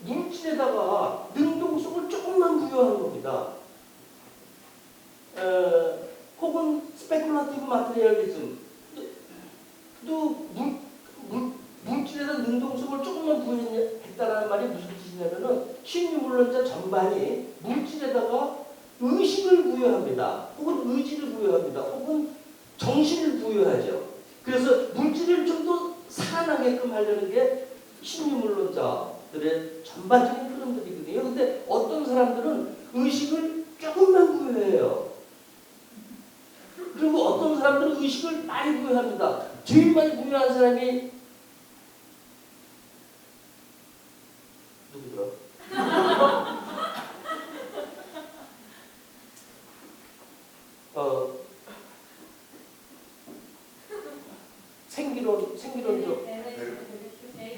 물질에다가 능동성을 조금만 부여하는 겁니다. 혹은 스페큘라티브 마테리얼리즘도 물질에다 능동성을 조금만 부여했다는 말이 무슨 뜻이냐면은 신유물론자 전반이 물질에다가 의식을 부여합니다. 혹은 의지를 부여합니다. 혹은 정신을 부여하죠. 그래서 물질을 좀 더 살아나게끔 하려는 게 신유물론자들의 전반적인 흐름들이거든요. 근데 어떤 사람들은 의식을 조금만 부여해요. 그리고 어떤 사람들은 의식을 많이 부여합니다. 제일 많이 부여한 사람이 누구더라? 생기론적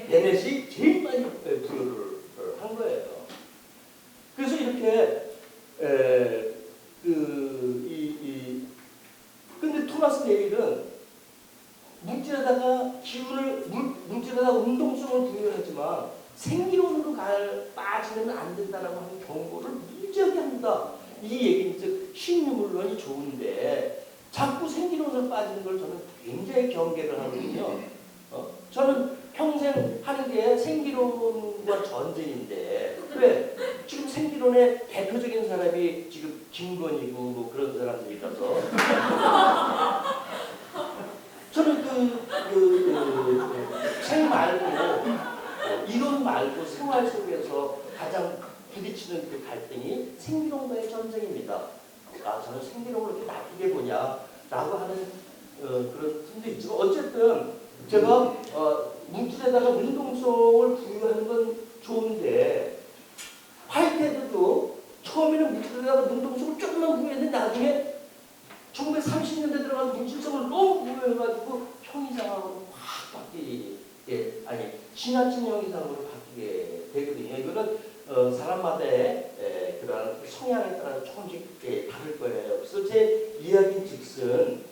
베넷이 제일 많이 부여를 한 거예요. 그래서 이렇게 근데 토마스 네일은 물질에다가 운동성을 부여하지만 생기론으로 빠지면 안 된다라고 하는 경고를 무지하게 합니다. 이 얘기는 즉 신유물론이 좋은데 자꾸 생기론을 빠지는 걸 저는 굉장히 경계를 하거든요. 저는 평생 하는 게 생기론과 전쟁인데 왜 지금 생기론의 대표적인 사람이 지금 김건희고 뭐 그런 사람들이라서 저는 생 말고 이론 말고 생활 속에서 가장 부딪히는 그 갈등이 생기론과의 전쟁입니다. 저는 생기론을 이렇게 나쁘게 보냐라고 하는 그런 팀도 있지만 어쨌든 제가 물질에다가 운동성을 부여하는 건 좋은데 화이트헤드도 처음에는 물질에다가 운동성을 조금만 부여했는데 나중에 1930년대 들어가서 물질성을 너무 부여해가지고 형이상으로 확 바뀌게 지나친 형이상으로 바뀌게 되거든요. 이거는 사람마다의 그런 성향에 따라 조금씩 다를 거예요. 그래서 제 이야기 즉슨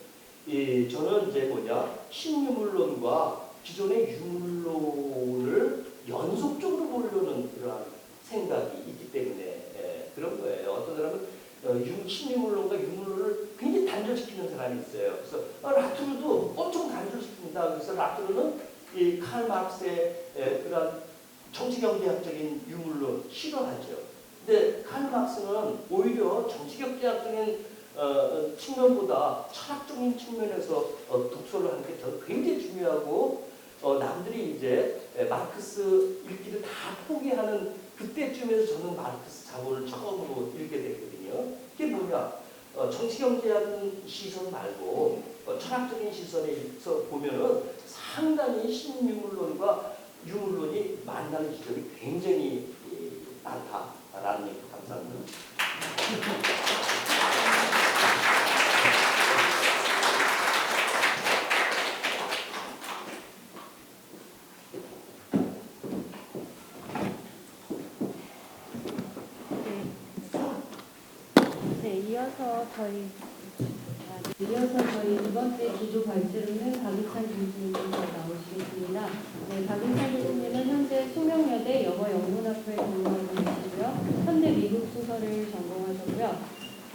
저는 이제 신유물론과 기존의 유물론을 연속적으로 보려는 그런 생각이 있기 때문에 그런 거예요. 어떤 사람은 신유물론과 유물론을 굉장히 단절시키는 사람이 있어요. 그래서 라투르도 엄청 단절시킵니다. 그래서 라투르는 이 칼 마르크스의 그런 정치경제학적인 유물론 싫어하죠. 근데 칼 마르크스는 오히려 정치경제학적인 측면보다 철학적인 측면에서 독서를 하는 게 저는 굉장히 중요하고 남들이 이제 마르크스 읽기를 다 포기하는 그때쯤에서 저는 마르크스 자본을 처음으로 읽게 됐거든요. 이게 뭐냐? 정치경제학적인 시선 말고 철학적인 시선에서 보면은 상당히 신유물론과 유물론이 만나는 지점이 굉장히 많다라는 얘기. 감사합니다. 저희 두 번째 기조 발제로는 박은찬 교수님께서 나오시겠습니다. 네, 박은찬 교수님은 현재 숙명여대 영어영문학부에 근무하고 계시고요. 현대 미국 수서를 전공하셨고요.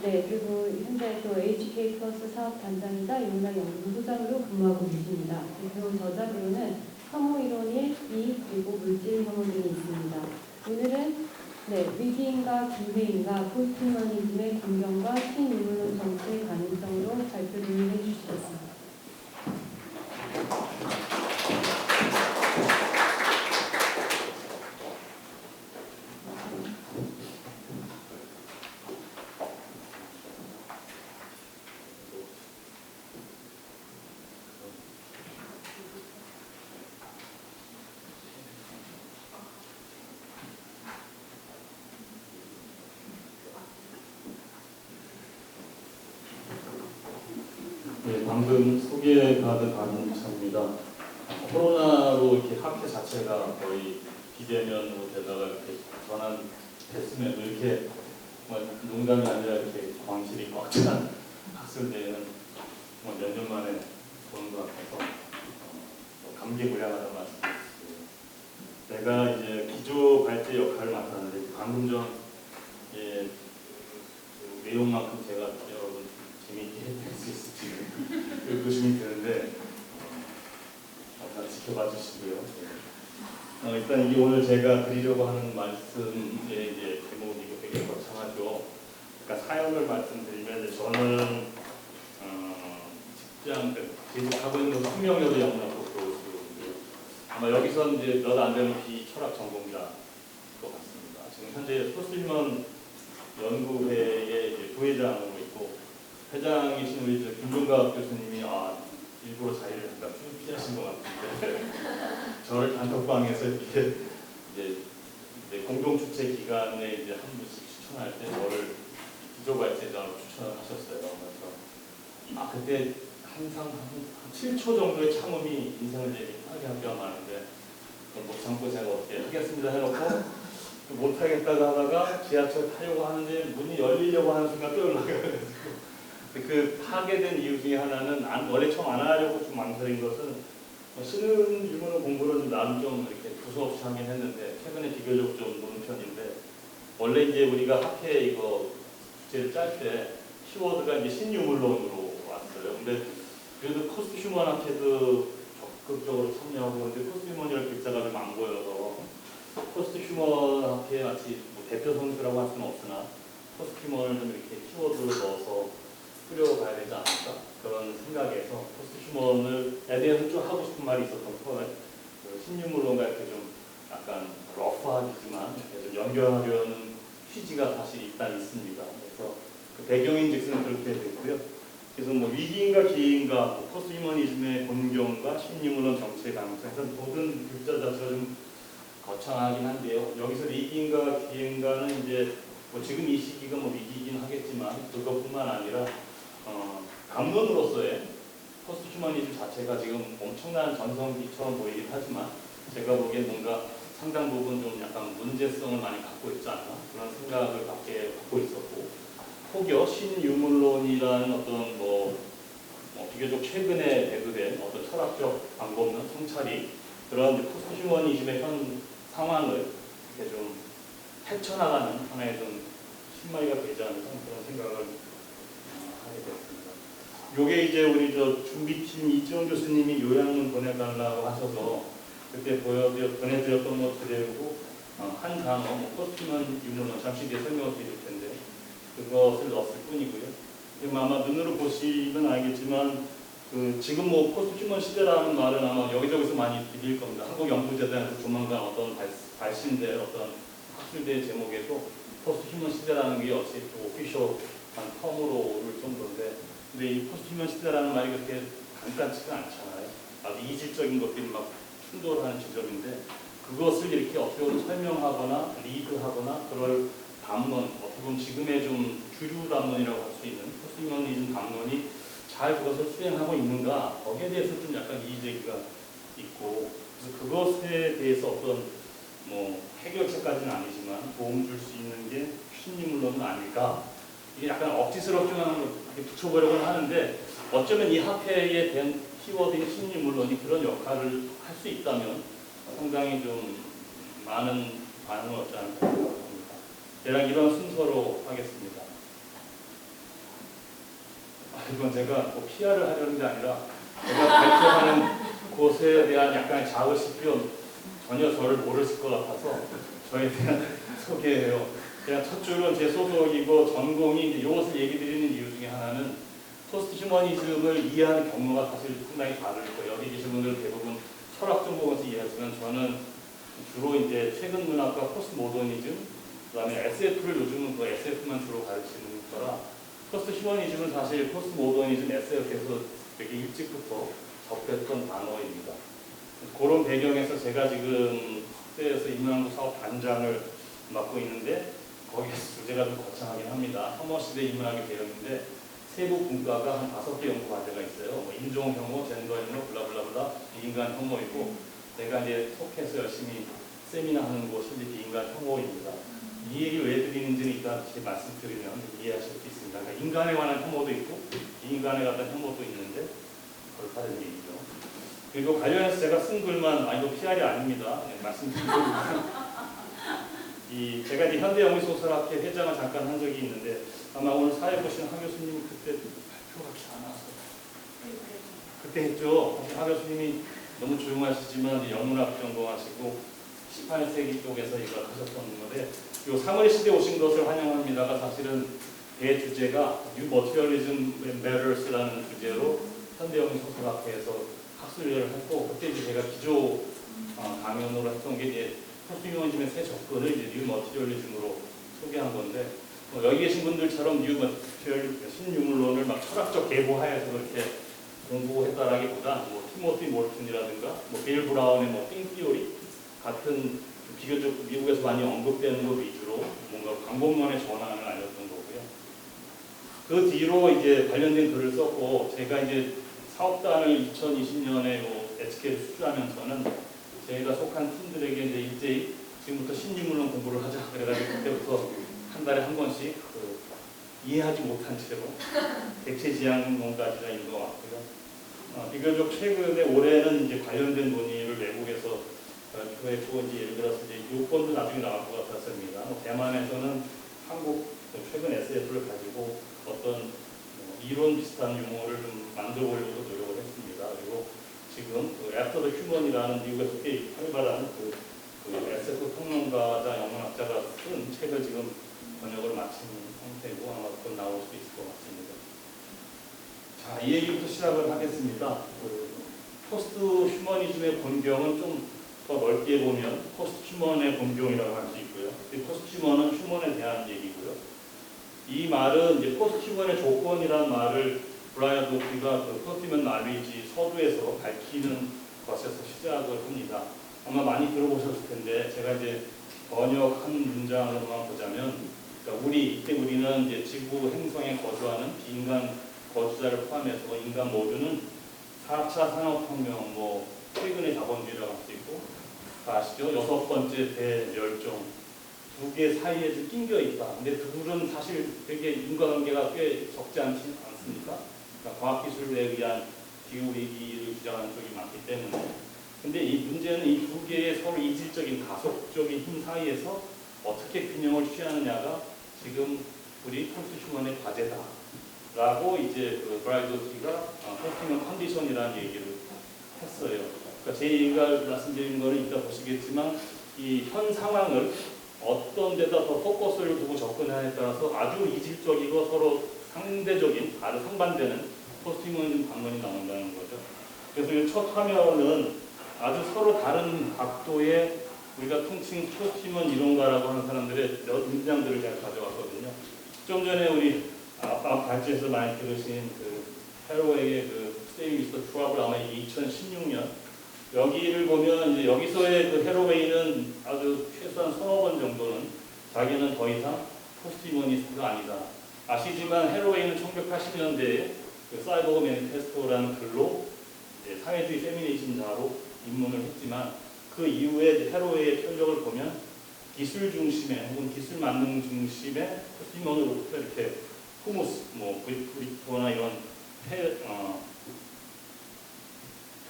네, 그리고 현재 또 HK 플러스 사업 단장이자 영문학연구소 소장으로 근무하고 계십니다. 그리고 저작으로는 혐오 이론 1, 2, 그리고 물질 혐오 등이 있습니다. 오늘은 위기인가 기회인가 포스트휴머니즘의 공경과 신인문론 정치의 가능성으로 발표를 해주시겠습니다. 네, 방금 소개받은 박은찬입니다. 코로나로 이렇게 학회 자체가 거의 비대면으로 되다가 이렇게 전환됐으면 이렇게 농담이 아니라 이렇게 광실이 꽉 찬 학술대회는 몇 년 만에 보는 것 같아서 감개무량하다는 말씀드렸습니다. 내가 이제 기조 발제 역할을 맡았는데 방금 전 그 내용만큼 제가 여러분 재미있게 해드릴 수 있을지 의심이 드는데 지켜봐 주시고요. 일단 이 오늘 제가 드리려고 하는 말씀의 이제 제목이 되게 거창하죠. 그러니까 사연을 말씀드리면 저는 직장 재직하고 있는 것은 숙명여대 영문학부 교수인데요. 아마 여기서 이제 몇 안 되는 비철학 전공자일 것 같습니다. 지금 현재 포스트휴먼 연구회의 이제 부회장으로 있고 회장이신 우리 김종갑 교수님이 일부러 자리를 잠깐 피하신 것 같은데 저를 단톡방에서 이렇게 이제 공동 주최 기간에 이제 한 분씩 추천할 때 저를 기조 발제자로 추천을 하셨어요. 그래서 그때 항상 한 7초 정도의 참음이 인생을 되게 편하게 하게 하는데 못 참고 제가 어떻게 하겠습니다 해놓고 못하겠다고 하다가 지하철 타려고 하는데 문이 열리려고 하는 순간 또 연락이 와가지고 그 하게 된 이유 중에 하나는 원래 처음 안 하려고 좀 망설인 것은 신은 유문어 공부를 나름 좀 이렇게 두서없이 하긴 했는데 최근에 비교적 좀 노는 편인데 원래 이제 우리가 학회 이거 주제를 짤 때 키워드가 이제 신유물론으로 왔어요. 근데 그래도 포스트휴먼 학회도 적극적으로 참여하고 근데 포스트휴먼이라는 글자가 좀 안 보여서 포스트휴먼 학회 마치 대표 선수라고 할 수는 없으나 포스트휴먼을 좀 이렇게 키워드로 넣어서 뿌려가야 되지 않을까 그런 생각에서 포스트휴먼에 대해서 좀 하고 싶은 말이 있었던 거예요. 신유물론과 이렇게 좀 약간 러프하지만 좀 연결하려는 취지가 사실 일단 있습니다. 그래서 그 배경인즉슨 그렇게 됐고요. 그래서 위기인가 기회인가 포스트휴머니즘의 본경과 신유물론 정치의 가능성 해서 모든 글자 자체가 좀 거창하긴 한데요. 여기서 위기인가 기회인가는 이제 지금 이 시기가 위기이긴 하겠지만 그것뿐만 아니라 담론으로서의 포스트휴머니즘 자체가 지금 엄청난 전성기처럼 보이긴 하지만 제가 보기엔 뭔가 상당 부분 좀 약간 문제성을 많이 갖고 있지 않나 그런 생각을 갖고 있었고 혹여 신유물론이라는 어떤 비교적 최근에 배부된 어떤 철학적 방법론 성찰이 그런 포스트휴머니즘의 현 상황을 이렇게 좀 헤쳐나가는 하나의 좀 신마이가 되지 않을까 그런 생각을 하게 됐습니다. 요게 이제 우리 준비팀 이지원 교수님이 요약문 보내달라고 하셔서 그때 보내드렸던 것 그대로 한 단어 포스트휴먼 유문론 잠시 뒤에 설명을 드릴 텐데 그것을 넣었을 뿐이고요. 지금 아마 눈으로 보시면 알겠지만 지금 포스트휴먼 시대라는 말은 아마 여기저기서 많이 들릴 겁니다. 한국연구재단에서 조만간 어떤 발신될 어떤 학술대 제목에도 포스트휴먼 시대라는 게 어찌 오피셜한 텀으로 오를 정도인데 근데 이 포스트휴먼 시대라는 말이 그렇게 간단치가 않잖아요. 아주 이질적인 것들이 막 충돌하는 지점인데 그것을 이렇게 어떻게 보면 설명하거나 리드하거나 그럴 담론, 어떻게 보면 지금의 좀 주류 담론이라고 할 수 있는 포스트휴머니즘 담론이 잘 그것을 수행하고 있는가 거기에 대해서 좀 약간 이의제기가 있고 그래서 그것에 대해서 어떤 해결책까지는 아니지만 도움 줄 수 있는 게 신유물론은 아닐까 이게 약간 억지스럽지만 이렇게 붙여보려고 하는데 어쩌면 이 학회에 대한 키워드인 신유물론이 그런 역할을 할 수 있다면 상당히 좀 많은 반응을 얻지 않을까 생각합니다. 대략 이런 순서로 하겠습니다. 이건 제가 뭐 PR을 하려는 게 아니라 제가 발표하는 곳에 대한 약간의 자의식표 전혀 저를 모르실 것 같아서 저에 대한 소개예요. 그냥 첫 줄은 제 소속이고 전공이 이제 이것을 얘기 드리는 이유 중에 하나는 포스트 휴머니즘을 이해하는 경로가 사실 상당히 다를 거예요. 여기 계신 분들은 대부분 철학 전공에서 이해하지만 저는 주로 이제 최근 문학과 포스트 모더니즘, 그다음에 SF를 요즘은 그 SF만 주로 가르치는 거라 포스트 휴머니즘은 사실 포스트 모더니즘 SF에서 되게 일찍부터 접했던 단어입니다. 그런 배경에서 제가 지금 학대에서 인문학부 사업 단장을 맡고 있는데 거기에서 주제가 좀 거창하긴 합니다. 혐오시대 인문학의 배경인데 세부 분과가 한 5개 연구 과제가 있어요. 뭐 인종 혐오, 젠더 혐오, 블라블라블라, 비인간 혐오이고 제가 이제 속해서 열심히 세미나 하는 곳이 이제 비인간 혐오입니다. 이 얘기를 왜 드리는지는 일단 이렇게 말씀드리면 이해하실 수 있습니다. 그러니까 인간에 관한 혐오도 있고 비인간에 관한 혐오도 있는데 그렇다는 얘기죠. 그리고 관련해서 제가 쓴 글만 이거 PR이 아닙니다. 네, 말씀드리면 제가 이제 현대영미소설학회 회장을 잠깐 한 적이 있는데 아마 오늘 사회 보시는 하 교수님 그때 발표가 잘 안 왔어요. 그때 했죠. 하 교수님이 너무 조용하시지만 영문학 전공하시고 18세기 쪽에서 이걸 하셨던 건데 이 사무리 시대에 오신 것을 환영합니다가 사실은 대 주제가 New Materialism and Matters라는 주제로 현대영미소설학회에서 학술회를 했고 그때 이제 제가 기조 강연으로 했던 게 이제 포스트 휴머니즘의 새 접근을 이제 뉴 머티리얼리즘으로 소개한 건데 여기 계신 분들처럼 뉴 머티리얼 신유물론을 막 철학적 계보하에서 그렇게 공부했다라기보다 뭐 티모티 몰튼이라든가 뭐 빌 브라운의 뭐 띵티오리 같은 비교적 미국에서 많이 언급되는 것 위주로 뭔가 광범위의 전환을 알렸던 거고요. 그 뒤로 이제 관련된 글을 썼고 제가 이제 사업단을 2020년에 뭐 HK를 수주하면서는 저희가 속한 팀들에게 이제 일제히 지금부터 신유물론 공부를 하자 그래가지고 그때부터 한 달에 한 번씩 이해하지 못한 채로 대체지향론까지 읽어 왔고요. 비교적 최근에 올해는 이제 관련된 논의를 외국에서 발표했고 이제 예를 들어서 이제 요건도 나중에 나올 것 같았습니다. 대만에서는 한국 최근 SF를 가지고 어떤 이론 비슷한 용어를 좀 만들어 보려고 노력을 했습니다. 그리고 지금 After the Human이라는 미국에서 꽤 활발한 그 SF 평론가자 영문학자가 쓴 책을 지금 번역을 마친 상태고 아마 곧 나올 수 있을 것 같습니다. 자, 이 얘기부터 시작을 하겠습니다. 포스트 휴머니즘의 본경은 좀 더 넓게 보면 포스트 휴먼의 본경이라고 할 수 있고요. 이 포스트 휴먼은 휴먼에 대한 얘기고요. 이 말은 이제 포스트 휴먼의 조건이라는 말을 브라이언 도티가 그 포스트 휴먼 날리지 서두에서 밝히는 것에서 시작을 합니다. 아마 많이 들어보셨을 텐데 제가 이제 번역한 문장으로만 보자면 그러니까 우리는 이제 지구 행성에 거주하는 비인간 거주자를 포함해서 인간 모두는 4차 산업혁명, 뭐 최근의 자본주의라고 할 수 있고 다 아시죠? 6번째 대멸종 두 개 사이에 좀 낑겨 있다. 근데 둘은 사실 되게 인과관계가 꽤 적지 않습니까? 그러니까 과학기술에 의한 기후위기를 주장하는 쪽이 많기 때문에. 근데 이 문제는 이 두 개의 서로 이질적인 가속적인 힘 사이에서 어떻게 균형을 취하느냐가 지금 우리 포스트 휴먼의 과제다. 라고 이제 그 브라이도티가 포스트 휴먼 컨디션이라는 얘기를 했어요. 그러니까 제 얘기가 말씀드리는 거는 이따 보시겠지만 이 현 상황을 어떤 데다 더 포커스를 두고 접근하냐에 따라서 아주 이질적이고 서로 상대적인, 아주 상반되는 포스트 휴머니즘 방론이 나온다는 거죠. 그래서 이 첫 화면은 아주 서로 다른 각도의 우리가 통칭 포스트 휴먼 이론가라고 하는 사람들의 몇 문장들을 제가 가져왔거든요. 좀 전에 우리 발제에서 많이 들으신 그 헤로웨이의 그 Stay with the Trouble 아마 2016년 여기를 보면 이제 여기서의 그 헤로웨이는 아주 최소한 서너 번 정도는 자기는 더 이상 포스트 휴머니스트가 아니다. 아시지만 헤로웨이는 1980년대에 그 사이버그 매니페스토라는 글로 사회주의 페미니즘자로 입문을 했지만 그 이후에 헤로웨이의 편력을 보면 기술 중심의 혹은 기술 만능 중심의 포스트 휴먼으로부터 이렇게 후무스, 뭐 브리토나 이런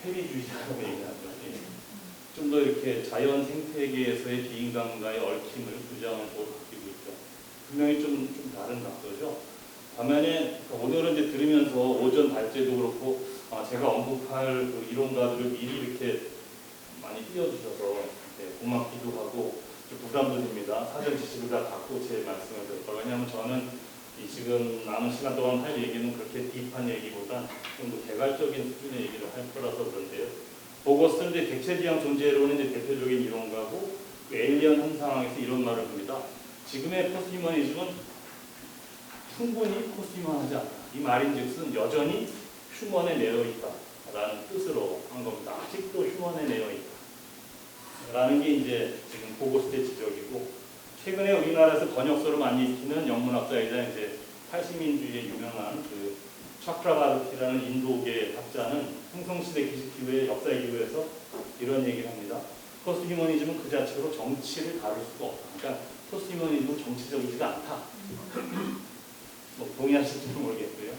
페리주의자라고 얘기하죠. 좀 더 이렇게 자연 생태계에서의 비인간과의 얽힘을 주장을 더 바뀌고 있죠. 분명히 좀 다른 각도죠. 반면에 오늘은 이제 들으면서 오전 발제도 그렇고 제가 언급할 그 이론가들을 미리 이렇게 많이 띄워주셔서 고맙기도 하고 좀 부담도 됩니다. 사전 지식을 다 갖고 제 말씀을 드릴 거예요. 왜냐하면 저는 이 지금 남은 시간 동안 할 얘기는 그렇게 딥한 얘기보다 좀 더 개괄적인 수준의 얘기를 할 거라서 그런데요. 보거스는 이제 객체지향 존재론의 이제 대표적인 이론가고 에일리언 한 상황에서 이런 말을 합니다. 지금의 포스트휴머니즘은 충분히 포스트휴먼하지 않다. 이 말인즉슨 여전히 휴먼에 내어 있다라는 뜻으로 한 겁니다. 아직도 휴먼에 내어 있다라는 게 이제 지금 보거스의 지적이고 최근에 우리나라에서 번역서를 많이 익히는 영문학자이자 이제 80인주의의 유명한 그 차크라바르티라는 인도계 학자는 흥성시대 기후의 역사의 기후에서 이런 얘기를 합니다. 포스트휴머니즘은 그 자체로 정치를 다룰 수가 없다. 그러니까 포스트휴머니즘은 정치적이지가 않다. 뭐 동의하실지는 모르겠고요.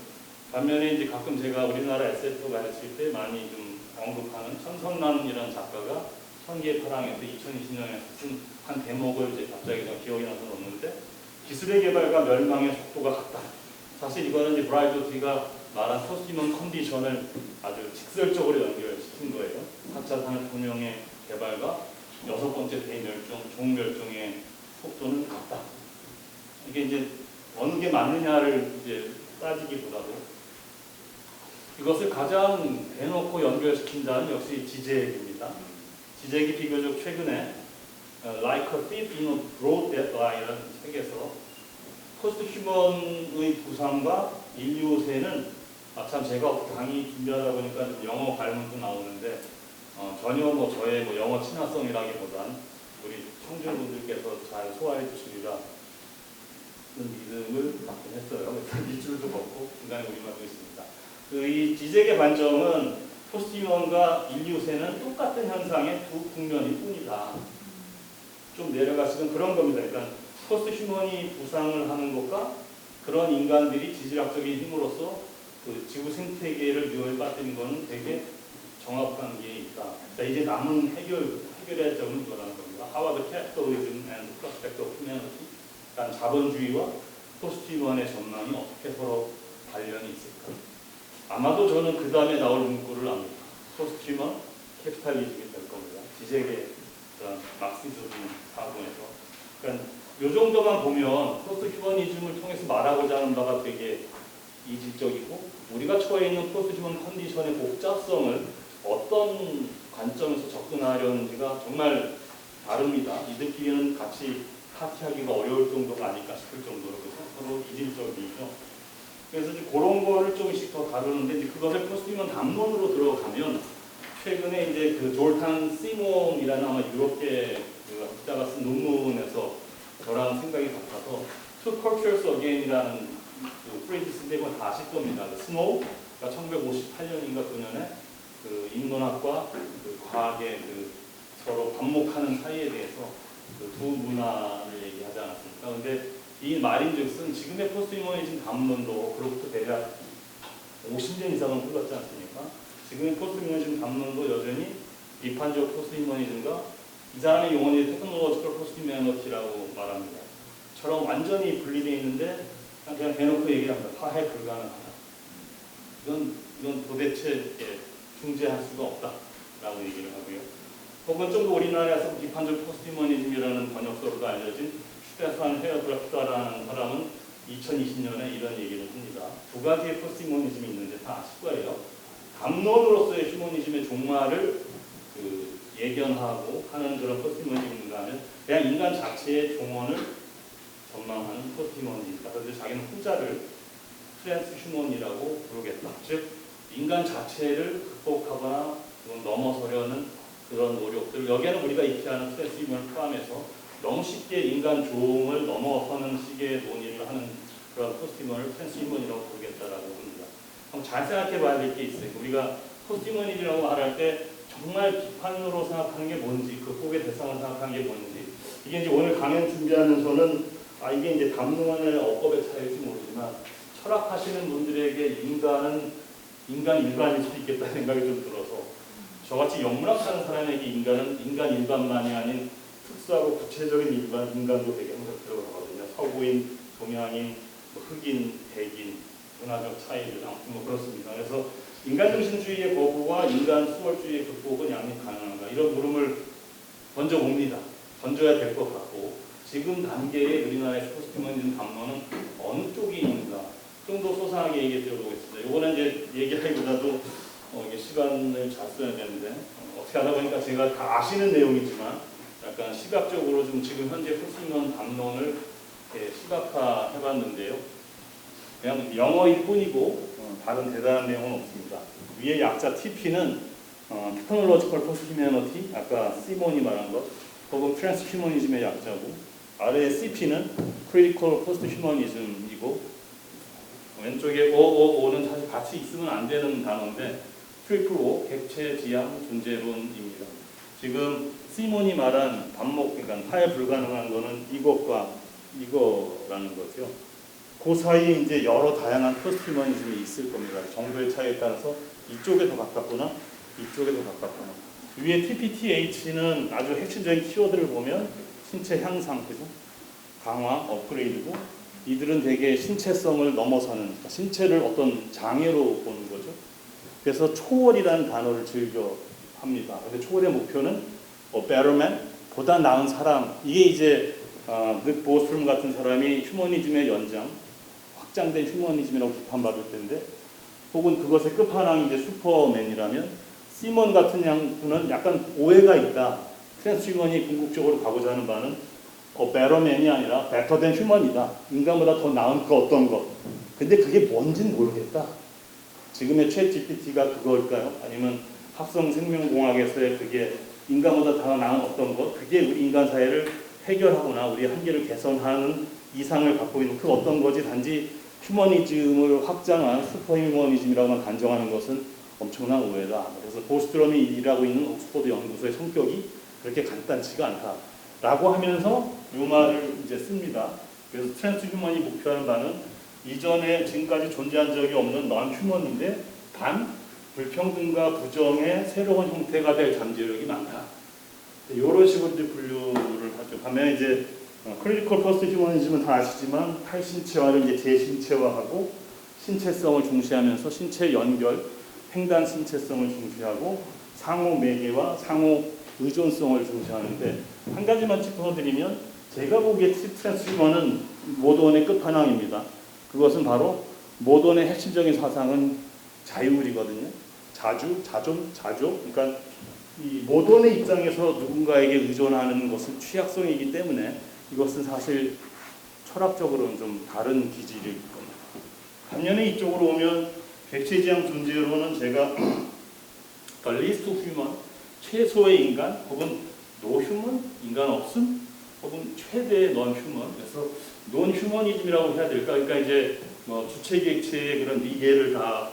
반면에 이제 가끔 제가 우리나라 SF 가르칠 때 많이 좀 언급하는 천선남이라는 작가가 천기의 파랑에서 2020년에 쓴 한 대목을 이제 갑자기 기억이 나서 넣었는데 기술의 개발과 멸망의 속도가 같다. 사실 이거는 이제 브라이더티가 말한 포스트휴먼 컨디션을 아주 직설적으로 연결시킨 거예요. 4차 산업혁명의 개발과 6번째 대멸종, 종멸종의 속도는 같다. 이게 이제 어느 게 맞느냐를 이제 따지기보다도 이것을 가장 대놓고 연결시킨다는 역시 지젝입니다. 지젝이 비교적 최근에 Like a Thief in a Broad Day라는 책에서 포스트휴먼의 부상과 인류세는 참 제가 강의 준비하다 보니까 좀 영어 발음도 나오는데 전혀 뭐 저의 뭐 영어 친화성이라기보단 우리 청중분들께서 잘 소화해 주시리라 믿음을 갖긴 했어요. 그래서 밑줄도 걷고 중간에 우리말도 있습니다. 이 지젝의 관점은 포스트휴먼과 인류세는 똑같은 현상의 두 국면일 뿐이다. 좀 내려가시면 그런 겁니다. 그러니까 포스트휴먼이 부상을 하는 것과 그런 인간들이 지질학적인 힘으로써 그 지구 생태계를 위험에 빠뜨린 것은 되게 정합관계에 있다. 자, 이제 남은 해결의 점은 이거라는 겁니다. How are the capitalism and the prospect of humanity? 그러니까 자본주의와 포스트휴먼의 전망이 어떻게 서로 관련이 있을까? 아마도 저는 그 다음에 나올 문구를 압니다. 포스트휴먼 캐피탈리즘이 될 겁니다. 지젝의 그런 막시즘적인 사고에서. 그러니까 이 정도만 보면 포스트휴머니즘을 통해서 말하고자 하는 바가 되게 이질적이고 우리가 처해 있는 포스트휴먼 컨디션의 복잡성을 어떤 관점에서 접근하려는지가 정말 다릅니다. 이들끼리는 같이 파티하기가 어려울 정도가 아닐까 싶을 정도로 서로 이질적이죠. 그래서 이제 그런 거를 조금씩 더 다루는데 이제 그것을 포스트휴먼 담론으로 들어가면 최근에 이제 그 졸탄 시몬이라는 아마 유럽계 그 학자가 쓴 논문에서 저랑 생각이 같아서 Two Cultures Again이라는 그 프레이즈인데 이건 다 아실 겁니다. 스노우가 1958년인가 9년에 그 인문학과 그 과학의 그 서로 반목하는 사이에 대해서 그 두 문화를 얘기하지 않았습니까? 근데 이 말인즉슨 지금의 포스트휴머니즘 담론도 그로부터 대략 50년 이상은 흘렀지 않습니까? 지금의 포스트휴머니즘 담론도 여전히 비판적 포스트휴머니즘과 이 사람의 용어는 테크놀로지컬 포스트휴머니티라고 말합니다. 처럼 완전히 분리되어 있는데 그냥 대놓고 얘기합니다. 파해 불가능하다. 이건 도대체 중재할 수가 없다라고 얘기를 하고요. 혹은 좀 더 우리나라에서 비판적 포스트휴머니즘이라는 번역서로도 알려진 슈테판 헤어드라프트라는 사람은 2020년에 이런 얘기를 합니다. 두 가지의 포스트휴머니즘이 있는데 다 아실 거예요. 담론으로서의 휴머니즘의 종말을 그 예견하고 하는 그런 포스트휴머니즘인가 하면 그냥 인간 자체의 종언을 전망하는 포스트휴머니즘이다. 그런데 자기는 후자를 트랜스휴먼이라고 부르겠다. 즉 인간 자체를 극복하거나 넘어서려는 그런 노력들, 여기에는 우리가 익히 하는 트랜스휴먼을 포함해서 너무 쉽게 인간 종을 넘어서는 식의 논의를 하는 그런 포스트휴먼을 트랜스휴먼이라고 부르겠다라고 합니다. 그럼 잘 생각해 봐야 될 게 있어요. 우리가 포스트휴머니즘이라고 말할 때 정말 비판으로 생각하는 게 뭔지, 극복의 대상을 생각하는 게 뭔지, 이게 이제 오늘 강연 준비하면서는 이게 이제 담론의 어법의 차이일지 모르지만 철학하시는 분들에게 인간 일반일 수도 있겠다는 생각이 좀 들어서 저같이 영문학하는 사람에게 인간은 인간 일반만이 아닌 특수하고 구체적인 인간도 되게 항상 들어가거든요. 서구인, 동양인, 뭐 흑인, 백인, 문화적 차이를 아무튼 뭐 그렇습니다. 그래서 인간중심주의의 거부와 인간 수월주의의 극복은 양립 가능한가 이런 물음을 던져봅니다. 던져야 될 것 같고 지금 단계의 우리나라의 포스트모더니즘 담론은 어느 쪽인가 좀 더 소상하게 얘기해 드려보겠습니다. 이거는 이제 얘기하기보다도 이게 시간을 잘 써야 되는데 어떻게 하다 보니까 제가 다 아시는 내용이지만 약간 시각적으로 좀 지금 현재 포스트모더니즘 담론을 시각화해봤는데요. 그냥 영어일 뿐이고 다른 대단한 내용은 없습니다. 위에 약자 TP는 Technological Posthumanity, 아까 시몬이 말한 것, 혹은 트랜스휴머니즘의 약자고 아래에 CP는 Critical Posthumanism이고 왼쪽에 OOO는 사실 같이 있으면 안 되는 단어인데 트리플 O, 객체 지향 존재론입니다. 지금 시몬이 말한 반목, 그러니까 파해 불가능한 거는 이것과 이거라는 거죠. 그 사이에 이제 여러 다양한 포스트휴머니즘이 있을 겁니다. 정도의 차이에 따라서 이쪽에 더 가깝거나 이쪽에 더 가깝거나. 위에 TPTH는 아주 핵심적인 키워드를 보면 신체 향상, 그죠? 강화, 업그레이드고 이들은 되게 신체성을 넘어서는, 그러니까 신체를 어떤 장애로 보는 거죠. 그래서 초월이라는 단어를 즐겨 합니다. 근데 초월의 목표는 better man, 보다 나은 사람. 이게 이제 보스트롬 같은 사람이 휴머니즘의 연장, 확장된 휴머니즘이라고 비판받을 텐데, 혹은 그것의 끝판왕이 이제 슈퍼맨이라면 시몬 같은 양분은 약간 오해가 있다. 트랜스휴먼이 궁극적으로 가고자 하는 바는 베터맨이 아니라 better than 휴먼이다. 인간보다 더 나은 그 어떤 것. 근데 그게 뭔지는 모르겠다. 지금의 챗 GPT가 그걸까요? 아니면 합성 생명공학에서의 그게 인간보다 더 나은 어떤 것. 그게 우리 인간 사회를 해결하거나 우리 한계를 개선하는 이상을 갖고 있는 그 어떤 것이 단지 휴머니즘을 확장한 슈퍼휴머니즘이라고만 단정하는 것은 엄청난 오해다. 그래서 보스트롬이 일하고 있는 옥스퍼드 연구소의 성격이 그렇게 간단치가 않다라고 하면서 이 말을 이제 씁니다. 그래서 트랜스휴먼이 목표하는 바는 이전에 지금까지 존재한 적이 없는 넌휴먼인데 단 불평등과 부정의 새로운 형태가 될 잠재력이 많다. 이런 식으로 이제 분류를 하죠. 반면에 이제 크리티컬 포스트 휴머니즘은 다 아시지만 탈신체화를 이제 재신체화하고 신체성을 중시하면서 신체 연결, 횡단 신체성을 중시하고 상호 매개와 상호 의존성을 중시하는데 한 가지만 짚어드리면 제가 보기에 트랜스휴머는 모던의 끝판왕입니다. 그것은 바로 모던의 핵심적인 사상은 자율이거든요. 자존. 그러니까 이 모던의 입장에서 누군가에게 의존하는 것은 취약성이기 때문에 이것은 사실 철학적으로는 좀 다른 기질일 겁니다. 반면에 이쪽으로 오면 객체지향 존재로는 제가 least human, 최소의 인간, 혹은 no human, 인간 없음, 혹은 최대의 non human, 그래서 non humanism이라고 해야 될까? 그러니까 이제 뭐 주체객체의 그런 이해를 다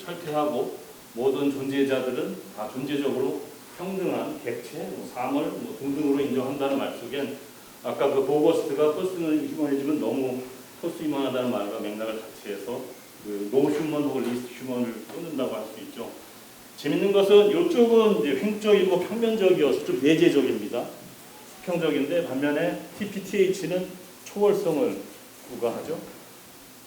철폐하고 모든 존재자들은 다 존재적으로 평등한 객체, 사물 등등으로 인정한다는 말 속엔 아까 그 보거스트가 포스트휴머니즘은 너무 포스트휴먼하다는 말과 맥락을 같이 해서 그 노휴먼 혹은 리스트 휴먼을 끊는다고 할 수 있죠. 재밌는 것은 이쪽은 이제 횡적이고 평면적이어서 좀 내재적입니다. 수평적인데 반면에 TPTH는 초월성을 부과하죠.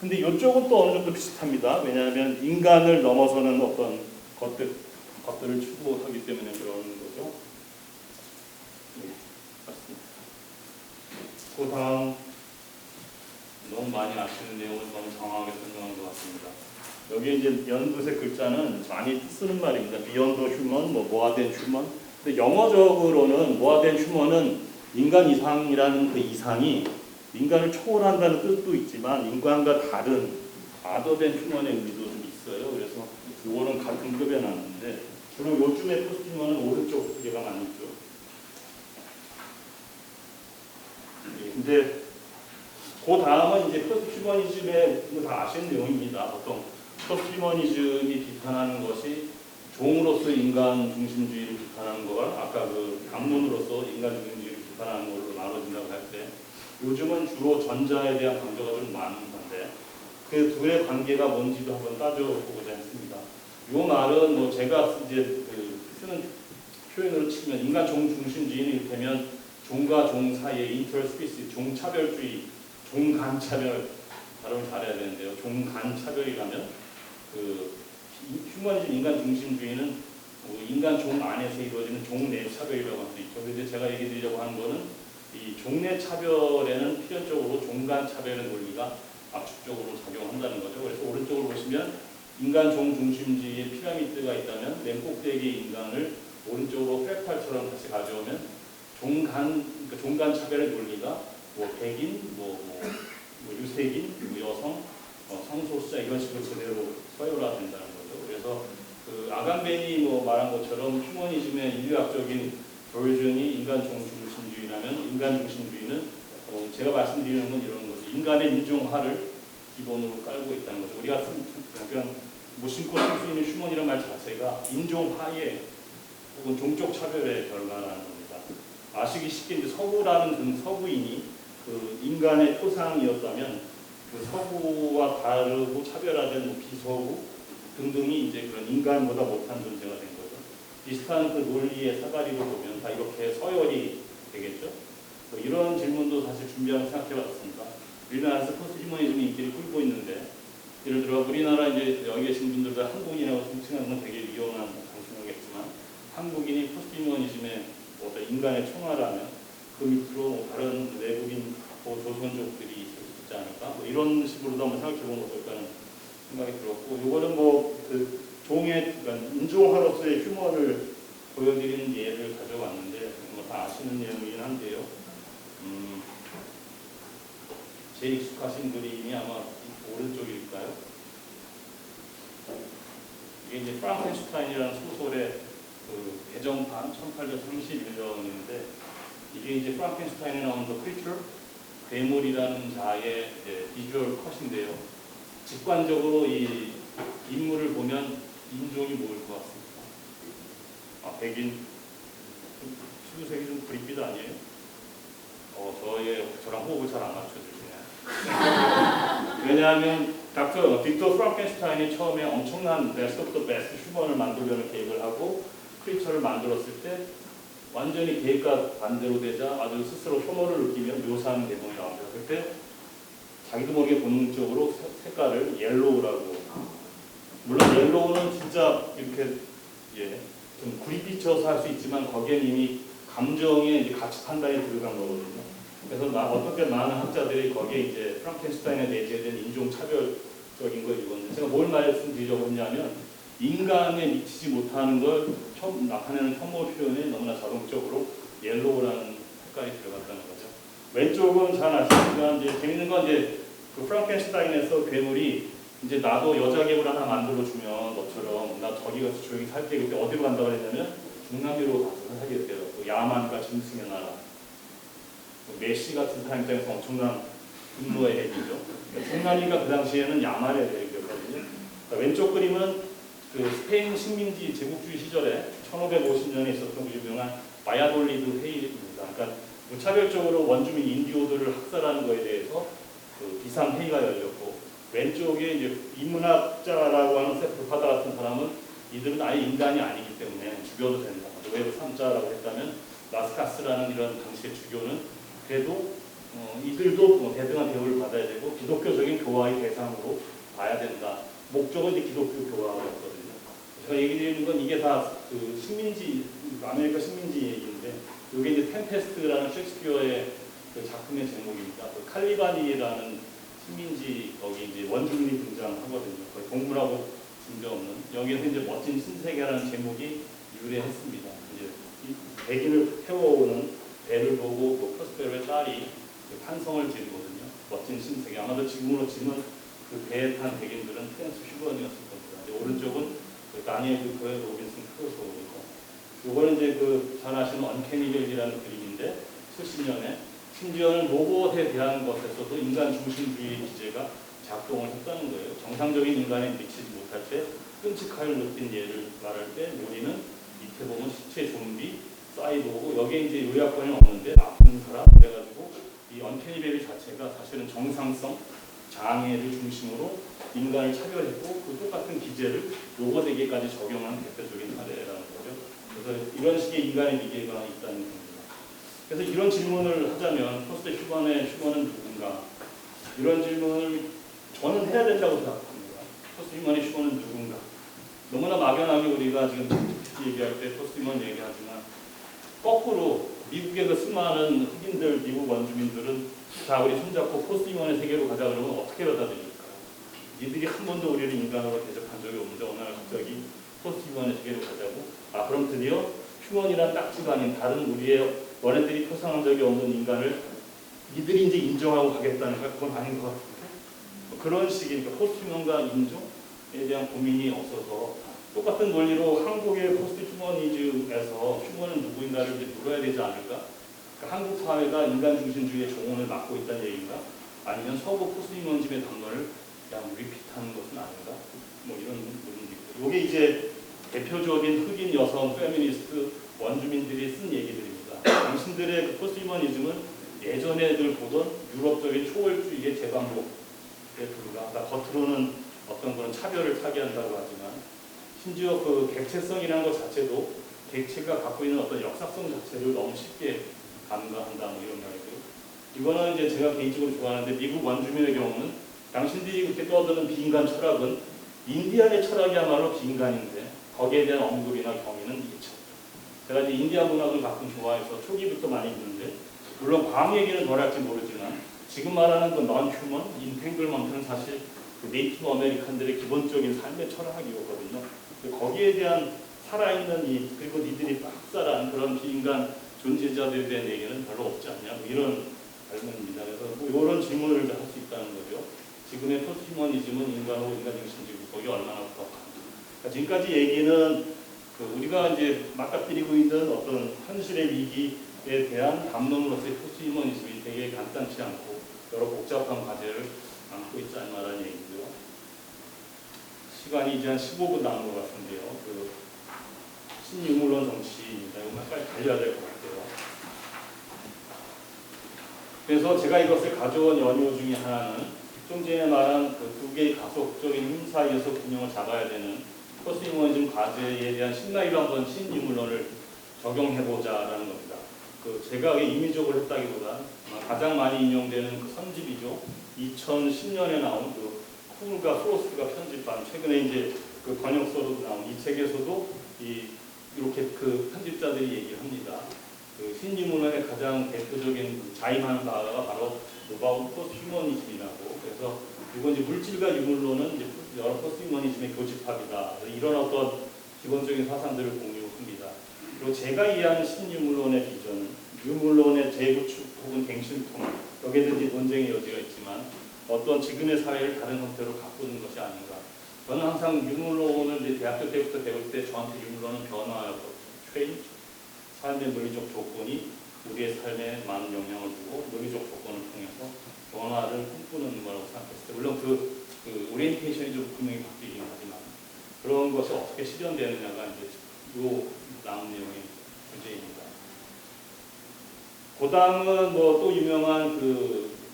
근데 이쪽은 또 어느 정도 비슷합니다. 왜냐하면 인간을 넘어서는 어떤 것들을 추구하기 때문에 그러는 거죠. 네, 맞습니다. 그 다음 너무 많이 아시는 내용을 너무 정확하게 설명한 것 같습니다. 여기 이제 연두색 글자는 많이 쓰는 말입니다. Beyond Human, more than Human. 근데 영어적으로는 more than Human은 인간 이상이라는 그 이상이 인간을 초월한다는 뜻도 있지만 인간과 다른 other than human의 의미도 좀 있어요. 그래서 이거는 같은 급에 나는데 주로 요즘에 포스트휴먼은 오른쪽 얘가 많이 있죠. 근데 그 다음은 이제 포스트휴머니즘의 다 아시는 내용입니다. 보통 포스트휴머니즘이 비판하는 것이 종으로서 인간 중심주의를 비판하는 거가 아까 그 담론으로서 인간 중심주의를 비판하는 걸로 나눠진다고 할 때 요즘은 주로 전자에 대한 강조가 좀 많은 건데 그 둘의 관계가 뭔지도 한번 따져보고자 했습니다. 이 말은 뭐 제가 이제 쓰는 표현으로 치면 인간 종중심주의는 이를테면 종과 종 사이의 인터스피시, 종차별주의, 종간차별 발음을 잘해야 되는데요. 종간차별이라면 휴머니즘 인간 중심주의는 인간 종 안에서 이루어지는 종내 차별이라고 할 수 있죠. 그런데 제가 얘기 드리려고 하는 거는 이 종내 차별에는 필연적으로 종간 차별의 논리가 압축적으로 작용한다는 거죠. 그래서 오른쪽을 보시면 인간 종 중심주의의 피라미드가 있다면 맨 꼭대기 인간을 오른쪽으로 프랙탈처럼 다시 가져오면 종간 차별의 논리가 뭐 백인, 유색인, 여성, 성소수자 이런 식으로 제대로 서열화된다는 거죠. 그래서 아간벤이 말한 것처럼 휴머니즘의 인류학적인 버전이 인간 중심주의라면 인간 중심주의는 제가 말씀드리는 건 이런 거죠. 인간의 인종화를 기본으로 깔고 있다는 거죠. 우리가 그냥 무심코 쓸 수 있는 휴먼이라는 말 자체가 인종화의 혹은 종족 차별의 결과라는 겁니다. 아시기 쉽게 이제 서구라는 서구인이 인간의 토상이었다면 서구와 다르고 차별화된 비서구 등등이 이제 그런 인간보다 못한 존재가 된 거죠. 비슷한 논리의 사다리로 보면 다 이렇게 서열이 되겠죠. 이런 질문도 사실 준비하면서 생각해봤습니다. 우리나라에서 포스트 휴머니즘이 인기를 끌고 있는데, 예를 들어 우리나라 이제 여기 계신 분들도 한국인이라고 칭하는 건 되게 위험한 방송이겠지만, 한국인이 포스트 휴머니즘의 어떤 인간의 총화라면 그 밑으로 다른 외국인 조선족들이 있을 수 있지 않을까? 이런 식으로도 한번 생각해보면 어떨까 하는 생각이 들었고, 이거는 그러니까 인종화로서의 휴머를 보여드리는 예를 가져왔는데 다 아시는 내용이긴 한데요. 제일 익숙하신 그림이 아마 오른쪽일까요? 이게 이제 프랑켄슈타인이라는 소설의 개정판 1831년인데, 이게 이제 프랑켄슈타인에 나오는 The Creature, 괴물이라는 자의 비주얼 컷인데요. 직관적으로 이 인물을 보면 인종이 뭐일 것 같습니까? 백인, 피부색이 좀 브릿빛 아니에요? 저랑 호흡을 잘 안 맞춰주시네요. 왜냐하면 빅터 프랑켄슈타인이 처음에 엄청난 베스트 오브 더 베스트 휴먼을 만들려는 계획을 하고 크리처를 만들었을 때 완전히 계획과 반대로 되자 아주 스스로 혐오를 느끼며 묘사하는 내용이 나옵니다. 그때 자기도 모르게 본능적으로 색깔을 옐로우라고, 물론 옐로우는 진짜 이렇게 좀 구릿빛쳐서 할 수 있지만 거기에 이미 감정의 이제 가치 판단이 들어간 거거든요. 그래서 어떻게 많은 학자들이 거기에 이제 프랑켄슈타인에 내재된 인종 차별적인 걸 읽었는데, 제가 뭘 말씀드리려고 했냐면 인간에 미치지 못하는 걸 나타내는 혐오 표현에 너무나 자동적으로 옐로우라는 색깔이 들어갔다는 거죠. 왼쪽은 잘 아시지만 이제 재밌는 건 이제 그 프랑켄슈타인에서 괴물이 이제 나도 여자 괴물 하나 만들어주면 너처럼 나 저기 가서 조용히 살게, 그때 어디로 간다고 했냐면 중남미로 가서 살게 돼요. 야만과 짐승의 나라. 메시 같은 사람 입장에서 엄청난 분노의 얘기죠. 중남미가 그 당시에는 야만의 얘기였거든요. 왼쪽 그림은 스페인 식민지 제국주의 시절에 1550년에 있었던 그 유명한 바야돌리드 회의입니다. 그러니까 무차별적으로 원주민 인디오들을 학살하는 것에 대해서 비상 회의가 열렸고, 왼쪽에 이제 인문학자라고 하는 세프파다 같은 사람은 이들은 아예 인간이 아니기 때문에 죽여도 된다. 노예로 삼자라고 했다면, 라스카스라는 이런 당시의 주교는 그래도 이들도 대등한 대우를 받아야 되고 기독교적인 교화의 대상으로 봐야 된다. 목적은 이제 기독교 교화였거든요. 제가 얘기 드리는 건 이게 다 식민지, 아메리카 식민지 얘기인데, 이게 이제 템페스트라는 셰익스피어의 작품의 제목입니다. 칼리바니라는 식민지 거기 이제 원주민이 등장하거든요. 거의 동물하고 진전없는. 여기에서 이제 멋진 신세계라는 제목이 유래했습니다. 이제 백인을 태워오는 배를 보고 프로스페로의 딸이 탄성을 지르거든요. 멋진 신세계. 아마도 지금으로 치면 그 배에 탄 백인들은 프랑스 휴먼이었을 겁니다. 오른쪽은 다니엘 듀크의 로빈슨 크루소이고, 이거는 이제 잘 아시는 언캐니벨이라는 그림인데 70년에 심지어는 로봇에 대한 것에서도 인간 중심주의 기제가 작동을 했다는 거예요. 정상적인 인간에 미치지 못할 때 끔찍함을 느낀 예를 말할 때 우리는 밑에 보면 시체 좀비 사이보고, 여기에 이제 요약권이 없는데 아픈 사람, 그래가지고 이 언캐니벨리 자체가 사실은 정상성, 장애를 중심으로 인간을 차별했고 그 똑같은 기제를 로봇에게까지 적용한 대표적인 사례라는 거죠. 그래서 이런 식의 인간의 미개가 있다는 겁니다. 그래서 이런 질문을 하자면 포스트 휴먼의 휴먼은 누군가? 이런 질문을 저는 해야 된다고 생각합니다. 포스트 휴먼의 휴먼은 누군가? 너무나 막연하게 우리가 지금 얘기할 때 포스트 휴먼 얘기하지만 거꾸로 미국의 그 수많은 흑인들, 미국 원주민들은 자 우리 손잡고 포스트 휴먼의 세계로 가자 그러면 어떻게 받아들일까요? 이들이 한 번도 우리를 인간으로 대접한 적이 없는데 어느 날 갑자기 포스트 휴먼의 세계로 가자고? 아 그럼 드디어 휴먼이란 딱지가 아닌 다른 우리의 너네들이 표상한 적이 없는 인간을 이들이 이제 인정하고 가겠다는 거야? 그건 아닌 것 같은데 그런 식이니까 포스트 휴먼과 인종에 대한 고민이 없어서 똑같은 논리로 한국의 포스트 휴머니즘에서 휴먼은 누구인가를 이제 물어야 되지 않을까? 그러니까 한국 사회가 인간 중심주의의 종언을 맡고 있다는 얘기인가? 아니면 서구 포스트 휴머니즘의 단어를 그냥 리피트하는 것은 아닌가? 뭐 이런 부분도 있고 이게 이제 대표적인 흑인 여성 페미니스트 원주민들이 쓴 얘기들입니다. 당신들의 그 포스트 휴머니즘은 예전에 늘 보던 유럽적인 초월주의의 재반복에 불과하다. 겉으로는 어떤 그런 차별을 타개한다고 하지만 심지어 그 객체성이라는 것 자체도 객체가 갖고 있는 어떤 역사성 자체를 너무 쉽게 간과한다 뭐 이런 말이고요. 이거는 이제 제가 개인적으로 좋아하는데 미국 원주민의 경우는 당신들이 그렇게 떠드는 비인간 철학은 인디안의 철학이야말로 비인간인데 거기에 대한 언급이나 경위는 있죠. 제가 이제 인디안 문학을 가끔 좋아해서 초기부터 많이 읽는데 물론 광 얘기는 덜 할지 모르지만 지금 말하는 그 non-human, 인탱글먼트는 사실 그 네이티브 아메리칸들의 기본적인 삶의 철학이었거든요. 거기에 대한 살아있는 그리고 니들이 빡살한 그런 비인간 존재자들에 대한 얘기는 별로 없지 않냐 뭐 이런 발문입니다. 그래서 뭐 이런 질문을 할 수 있다는 거죠. 지금의 포스트 휴머니즘은 인간하고 인간 중심주의 거기 얼마나 부합한가. 그러니까 지금까지 얘기는 그 우리가 이제 맞닥뜨리고 있는 어떤 현실의 위기에 대한 담론으로서의 포스트 휴머니즘이 되게 간단치 않고 여러 복잡한 과제를 안고 있지 않나라는 얘기고요. 시간이 이제 한 15분 남은 것 같은데요. 그 신유물론 정치입니다. 이거 빨리 달려야 될 것 같아요. 그래서 제가 이것을 가져온 연유 중에 하나는 좀 전에 말한 그 두 개의 가속적인 힘 사이에서 균형을 잡아야 되는 포스트 휴머니즘 과제에 대한 신라이로 한번 신유물론을 적용해보자라는 겁니다. 그 제가 임의적으로 했다기보다 가장 많이 인용되는 그 선집이죠. 2010년에 나온 그 쿨과 프로스트가 편집한 최근에 이제 그 번역서로 나온 이 책에서도 이렇게 그 편집자들이 얘기를 합니다. 그 신유물론의 가장 대표적인 자임하는 바가 바로 노바운 포스트 휴머니즘이라고. 그래서 이건 이제 물질과 유물론은 이제 여러 포스트 휴머니즘의 교집합이다. 이런 어떤 기본적인 사상들을 공유합니다. 그리고 제가 이해하는 신유물론의 비전은 유물론의 재구축 혹은 갱신통 여기에든지 논쟁의 여지가 있지만 어떤 지금의 사회를 다른 형태로 바꾸는 것이 아닌가. 저는 항상 유물론을 이제 대학교 때부터 배울 때 저한테 유물론은 변화였고 트레인 삶의 물리적 조건이 우리의 삶에 많은 영향을 주고 물리적 조건을 통해서 변화를 꿈꾸는 거라고 생각했을 때 물론 그 오리엔테이션이 좀 분명히 바뀌긴 하지만 그런 것이 어떻게 실현되느냐가 이제 요 남은 내용의 주제입니다. 고당은 뭐 또 유명한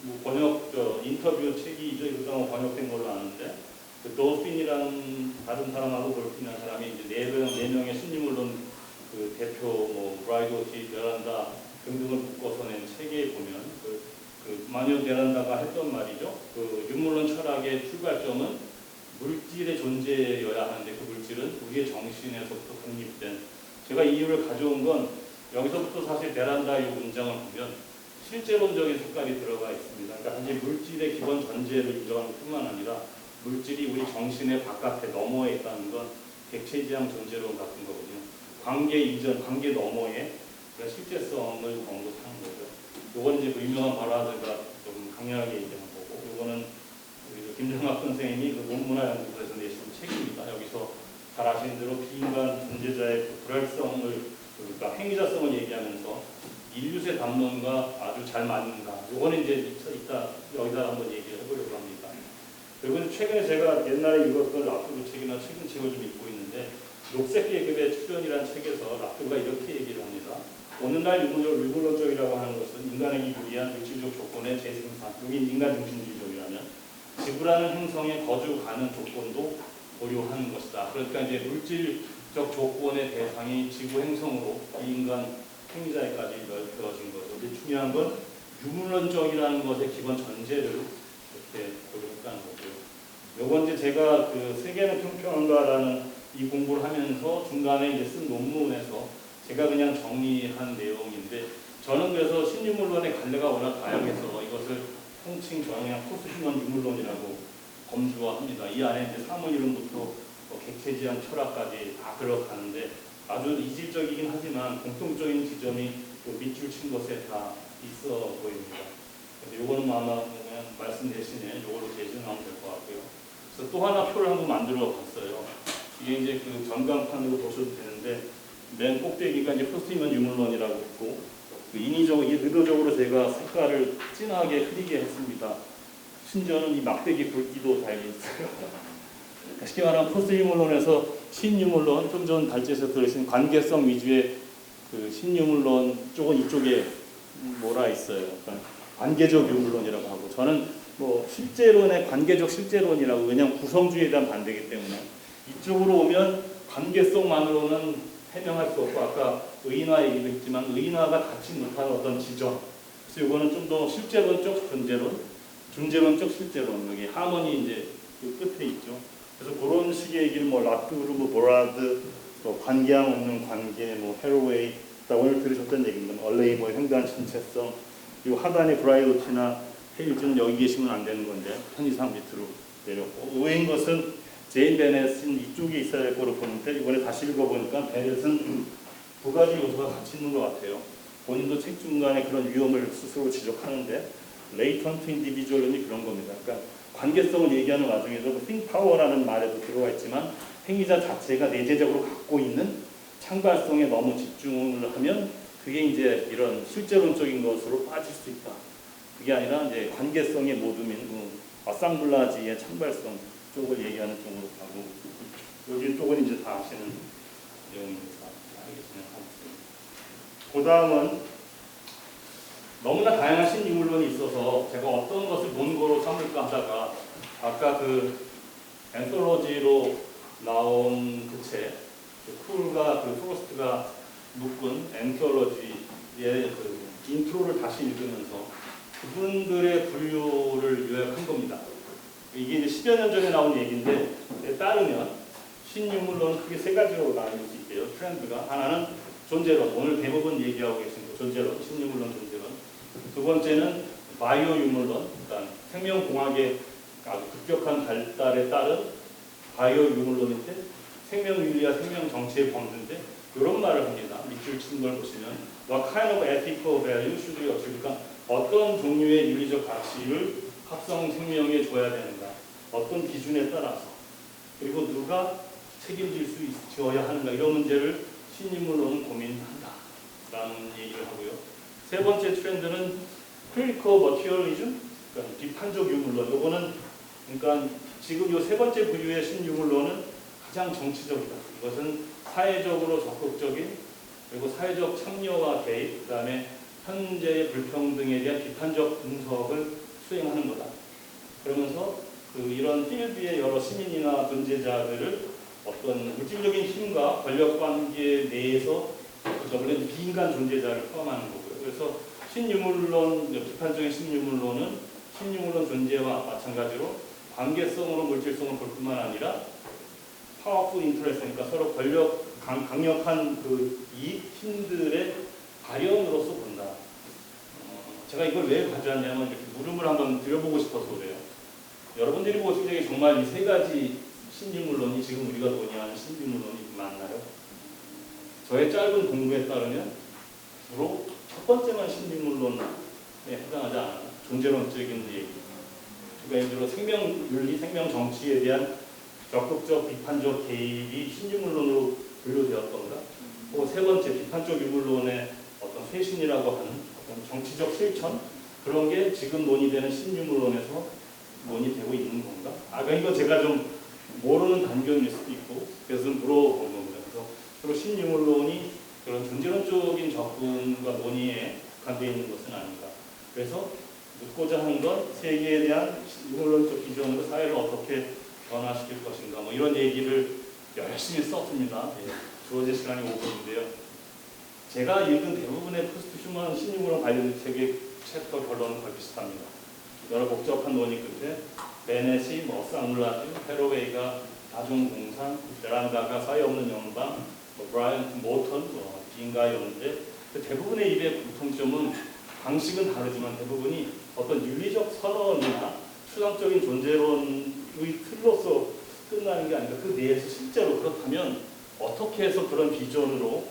뭐 번역 인터뷰 책이 이제 번역된 걸로 아는데 그 돌핀이라는 다른 사람하고 돌핀이라는 사람이 이제 네 명의 신유물론 그 대표 뭐 브라이도티 베란다 등등을 묶어서 낸 책에 보면 그 마녀 베란다가 했던 말이죠. 그 유물론 철학의 출발점은 물질의 존재여야 하는데 그 물질은 우리의 정신에서부터 독립된. 제가 이 이유를 가져온 건 여기서부터 사실 베란다 이 문장을 보면 실제론적인 색깔이 들어가 있습니다. 그러니까 단지 물질의 기본 전제를 인정하는 것뿐만 아니라 물질이 우리 정신의 바깥에 너머에 있다는 건 객체지향 존재론 같은 거거든요. 관계 이전, 관계 너머에 실제성을 언급하는 거죠. 요건 이제 그 유명한 바라드가 좀 강렬하게 얘기한 거고, 요거는 우리 김정학 선생님이 그 논문화연구소에서 내신 책입니다. 여기서 잘 아시는 대로 비인간 존재자의 불활성을, 그러니까 행위자성을 얘기하면서 인류세 담론과 아주 잘 맞는다. 요거는 이제 이따 여기다 한번 얘기를 해보려고 합니다. 그리고 최근에 제가 옛날에 읽었던 라프루 책이나 최근 책을 좀 읽고 있는데 녹색 계급의 출현이라는 책에서 라프루가 이렇게 얘기를 합니다. 오늘날 유물론적이라고 하는 것은 인간에게 유리한 물질적 조건의 재생산, 여기 인간 중심주의적이라면 지구라는 행성에 거주 가능 조건도 고려하는 것이다. 그러니까 이제 물질적 조건의 대상이 지구 행성으로 이 인간 행위자에까지 넓혀진 거죠. 근데 중요한 건 유물론적이라는 것의 기본 전제를 이렇게 고려했다는 거고요. 요건 이제 제가 그 세계는 평평한가라는 이 공부를 하면서 중간에 이제 쓴 논문에서 제가 그냥 정리한 내용인데, 저는 그래서 신유물론의 갈래가 워낙 다양해서 이것을 통칭 저는 그냥 포스트휴먼 유물론이라고 검주화합니다. 이 안에 이제 사물 이론부터 객체지향 철학까지 다 들어가는데 아주 이질적이긴 하지만 공통적인 지점이 밑줄 친 것에 다 있어 보입니다. 그래서 요거는 아마 그냥 말씀 대신에 요걸로 대신하면 될 것 같고요. 그래서 또 하나 표를 한번 만들어 봤어요. 이게 이제 그 전광판으로 보셔도 되는데, 맨 꼭대기가 이제 포스트휴먼 유물론이라고 했고, 그 의도적으로 제가 색깔을 진하게 흐리게 했습니다. 심지어는 이 막대기 굵기도 달려 있어요. 쉽게 말하면 포스트유물론에서 신유물론, 좀 전 달지에서 들으신 관계성 위주의 그 신유물론 쪽은 이쪽에 몰아 있어요. 그러니까 관계적 유물론이라고 하고, 저는 뭐 실제론의 관계적 실제론이라고, 왜냐하면 구성주의에 대한 반대이기 때문에. 이쪽으로 오면 관계성만으로는 해명할 수 없고, 아까 의인화 얘기도 했지만 의인화가 닿지 못하는 어떤 지점, 그래서 이거는 좀 더 실제론적 존재론, 존재론적 실제론, 여기 하모니 이제 그 끝에 있죠. 그래서 그런 식의 얘기를 뭐 라투르, 뭐 보라드, 뭐 관계함 없는 관계, 뭐 헤로웨이, 오늘 들으셨던 얘기입니다. 얼레이 뭐 횡단 전체성, 그리고 하단에 브라이오티나 헤일즈는 여기 계시면 안 되는 건데 편의상 밑으로 내렸고, 의외인 것은 제인 베넷은 이쪽에 있어야 될 거로 보는데, 이번에 다시 읽어보니까 베넷은 두 가지 요소가 같이 있는 것 같아요. 본인도 책 중간에 그런 위험을 스스로 지적하는데, 레이턴트 인디비주얼론이 그런 겁니다. 그러니까 관계성을 얘기하는 와중에서 그 think power라는 말에도 들어가 있지만, 행위자 자체가 내재적으로 갖고 있는 창발성에 너무 집중을 하면 그게 이제 이런 실제론적인 것으로 빠질 수 있다. 그게 아니라 이제 관계성의 모둠인 아상블라지의 창발성 쪽을 얘기하는 쪽으로 가고, 여기 쪽은 이제 다 아시는 내용입니다. 그 다음은 너무나 다양한 신유물론이 있어서 제가 어떤 것을 논거로 삼을까 하다가, 아까 그 앤솔로지로 나온 그 책, 쿨과 그 프로스트가 묶은 앤솔로지의 그 인트로를 다시 읽으면서 그분들의 분류를 요약한 겁니다. 이게 이제 10여 년 전에 나온 얘기인데, 따르면 신유물론은 크게 세 가지로 나눌 수 있대요. 트렌드가. 하나는 존재론, 오늘 대부분 얘기하고 계신 존재론, 신유물론 존재론. 두 번째는 바이오 유물론, 그러니까 생명공학의 아주 급격한 발달에 따른 바이오 유물론인데, 생명윤리와 생명정치의 범주인데, 이런 말을 합니다. 밑줄 친 걸 보시면 What kind of ethical value should we achieve? 그러니까 어떤 종류의 윤리적 가치를 합성 생명에 줘야 되는가, 어떤 기준에 따라서, 그리고 누가 책임질 수 있어야 하는가, 이런 문제를 신유물론은 고민한다 라는 얘기를 하고요. 세 번째 트렌드는 critical materialism, 그러니까 비판적 유물론. 이거는 그러니까 지금 이 세 번째 부류의 신유물론은 가장 정치적이다. 이것은 사회적으로 적극적인, 그리고 사회적 참여와 개입, 그다음에 현재의 불평등에 대한 비판적 분석을 수행하는 거다. 그러면서 이런 필드의 여러 시민이나 존재자들을 어떤 물질적인 힘과 권력 관계 내에서 물론 비인간 존재자를 포함하는 거고요. 그래서 신유물론, 비판적인 신유물론은 신유물론 존재와 마찬가지로 관계성으로 물질성을 볼 뿐만 아니라 파워풀 인터레스트, 그러니까 서로 권력 강력한 그 이익 힘들의 발현으로서 본다. 제가 이걸 왜 가져왔냐면 이렇게 물음을 한번 드려보고 싶어서 그래요. 여러분들이 보실 때 정말 이 세 가지 신유물론이 지금 우리가 논의하는 신유물론이 맞나요? 저의 짧은 공부에 따르면 주로 첫 번째만 신유물론에 해당하지 않아요. 존재론적인 얘기. 그러니까 예를 들어 생명윤리, 생명정치에 대한 적극적 비판적 개입이 신유물론으로 분류되었던가, 또 세 번째 비판적 유물론의 어떤 쇄신이라고 하는 어떤 정치적 실천, 그런 게 지금 논의되는 신유물론에서 논의되고 있는 건가? 그러니까 이거 제가 좀 모르는 단견일 수도 있고, 그래서 물어본 겁니다. 그래서 주로 신유물론이 그런 존재론적인 접근과 논의에 국한되어 있는 것은 아닌가. 그래서 묻고자 하는 건 세계에 대한 유물론적 기준으로 사회를 어떻게 변화시킬 것인가 뭐 이런 얘기를 열심히 썼습니다. 예, 주어진 시간이 5분인데요. 제가 읽은 대부분의 포스트 휴먼 신유물론 관련 책의 챕터 결론은 거의 비슷합니다. 여러 복잡한 논의 끝에 베넷이, 쌍물라즈, 헤로웨이가 다중공산, 베란다가 사회 없는 연방, 브라이언트 모턴, 빈가의 문제, 대부분의 입의 공통점은 방식은 다르지만 대부분이 어떤 윤리적 선언이나 추상적인 존재론의 틀로서 끝나는 게 아니라 그 내에서 실제로 그렇다면 어떻게 해서 그런 비전으로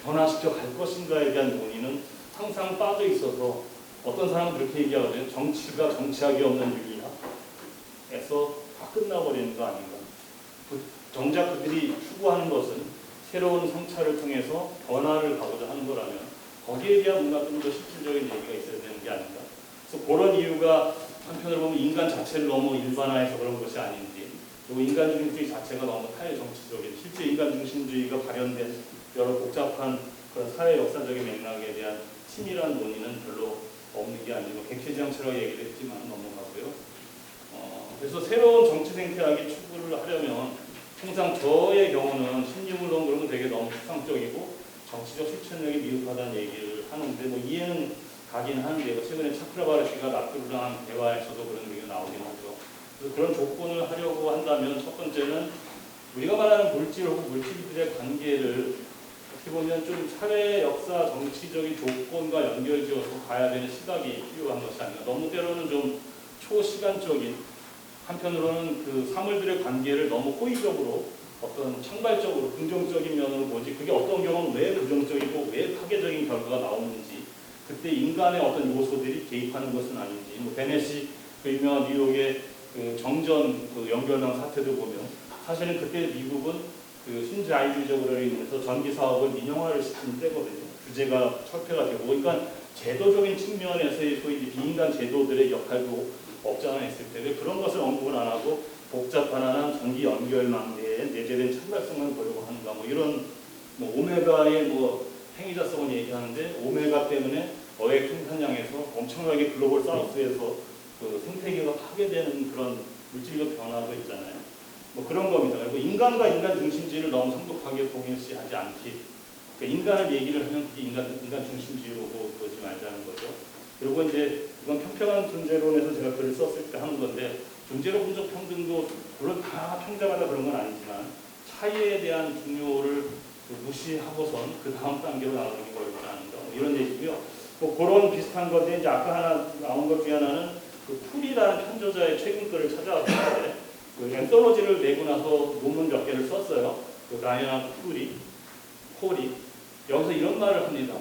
변화시켜 갈 것인가에 대한 논의는 항상 빠져 있어서 어떤 사람은 그렇게 얘기하거든요. 정치가 정치학이 없는 윤리학에서 다 끝나버리는 거 아닌가. 정작 그들이 추구하는 것은 새로운 성찰을 통해서 변화를 가고자 하는 거라면 거기에 대한 뭔가 좀 더 실질적인 얘기가 있어야 되는 게 아닌가. 그래서 그런 이유가 한편으로 보면 인간 자체를 너무 일반화해서 그런 것이 아닌지, 그리고 인간 중심주의 자체가 너무 타협정치적인, 실제 인간 중심주의가 발현된 여러 복잡한 그런 사회 역사적인 맥락에 대한 치밀한 논의는 별로 없는 게 아니고 객체지향처럼 얘기를 했지만 넘어가고요. 그래서 새로운 정치 생태학이 추구를 하려면 통상 저의 경우는 신유물론 그러면 되게 너무 추상적이고 정치적 실천력이 미흡하다는 얘기를 하는데 뭐 이해는 가긴 하는데요. 최근에 차크라바르시가 라투르랑 대화에서도 그런 얘기가 나오긴 하죠. 그래서 그런 조건을 하려고 한다면 첫 번째는 우리가 말하는 물질 혹은 물질들의 관계를 어떻게 보면 좀 사회 역사 정치적인 조건과 연결지어서 가야 되는 시각이 필요한 것이 아닌가. 너무 때로는 좀 초시간적인, 한편으로는 그 사물들의 관계를 너무 호의적으로 어떤 창발적으로 긍정적인 면으로 보지, 그게 어떤 경우는 왜 부정적이고 왜 파괴적인 결과가 나오는지, 그때 인간의 어떤 요소들이 개입하는 것은 아닌지, 뭐 베넷이 그 유명한 뉴욕의 그 정전 그 연결당 사태도 보면 사실은 그때 미국은 그 신자유주의적으로 인해서 전기 사업을 민영화를 시킨 때거든요. 규제가 철폐가 되고, 그러니까 제도적인 측면에서의 소위 비인간 제도들의 역할도 없지 않아 있을 때 왜 그런 것을 언급을 안 하고 복잡한 전기 연결망대에 내재된 창발성을 보려고 하는가, 뭐 이런 뭐 오메가의 뭐 행위자성을 얘기하는데 오메가 때문에 어획 생산량에서 엄청나게 글로벌 사우스에서 그 생태계가 파괴되는 그런 물질적 변화도 있잖아요. 뭐 그런 겁니다. 그리고 인간과 인간 중심주의를 너무 성급하게 동일시하지 않기. 그러니까 인간을 얘기를 하면 그게 인간 중심주의로 그러지 말자는 거죠. 그리고 이제 이건 평평한 존재론에서 제가 글을 썼을 때 하는 건데, 존재론적 평등도 물론 다 평등하다 그런 건 아니지만 차이에 대한 중요를 무시하고선 그 다음 단계로 나가는 게 어렵지 않은가, 뭐 이런 얘기고요. 뭐 그런 비슷한 건데, 이제 아까 하나 나온 것 중에 하나는 그 풀이라는 편저자의 최근 글을 찾아왔는데, 그 앤솔로지를 내고 나서 논문 몇 개를 썼어요. 그 라이언하고 콜이 여기서 이런 말을 합니다.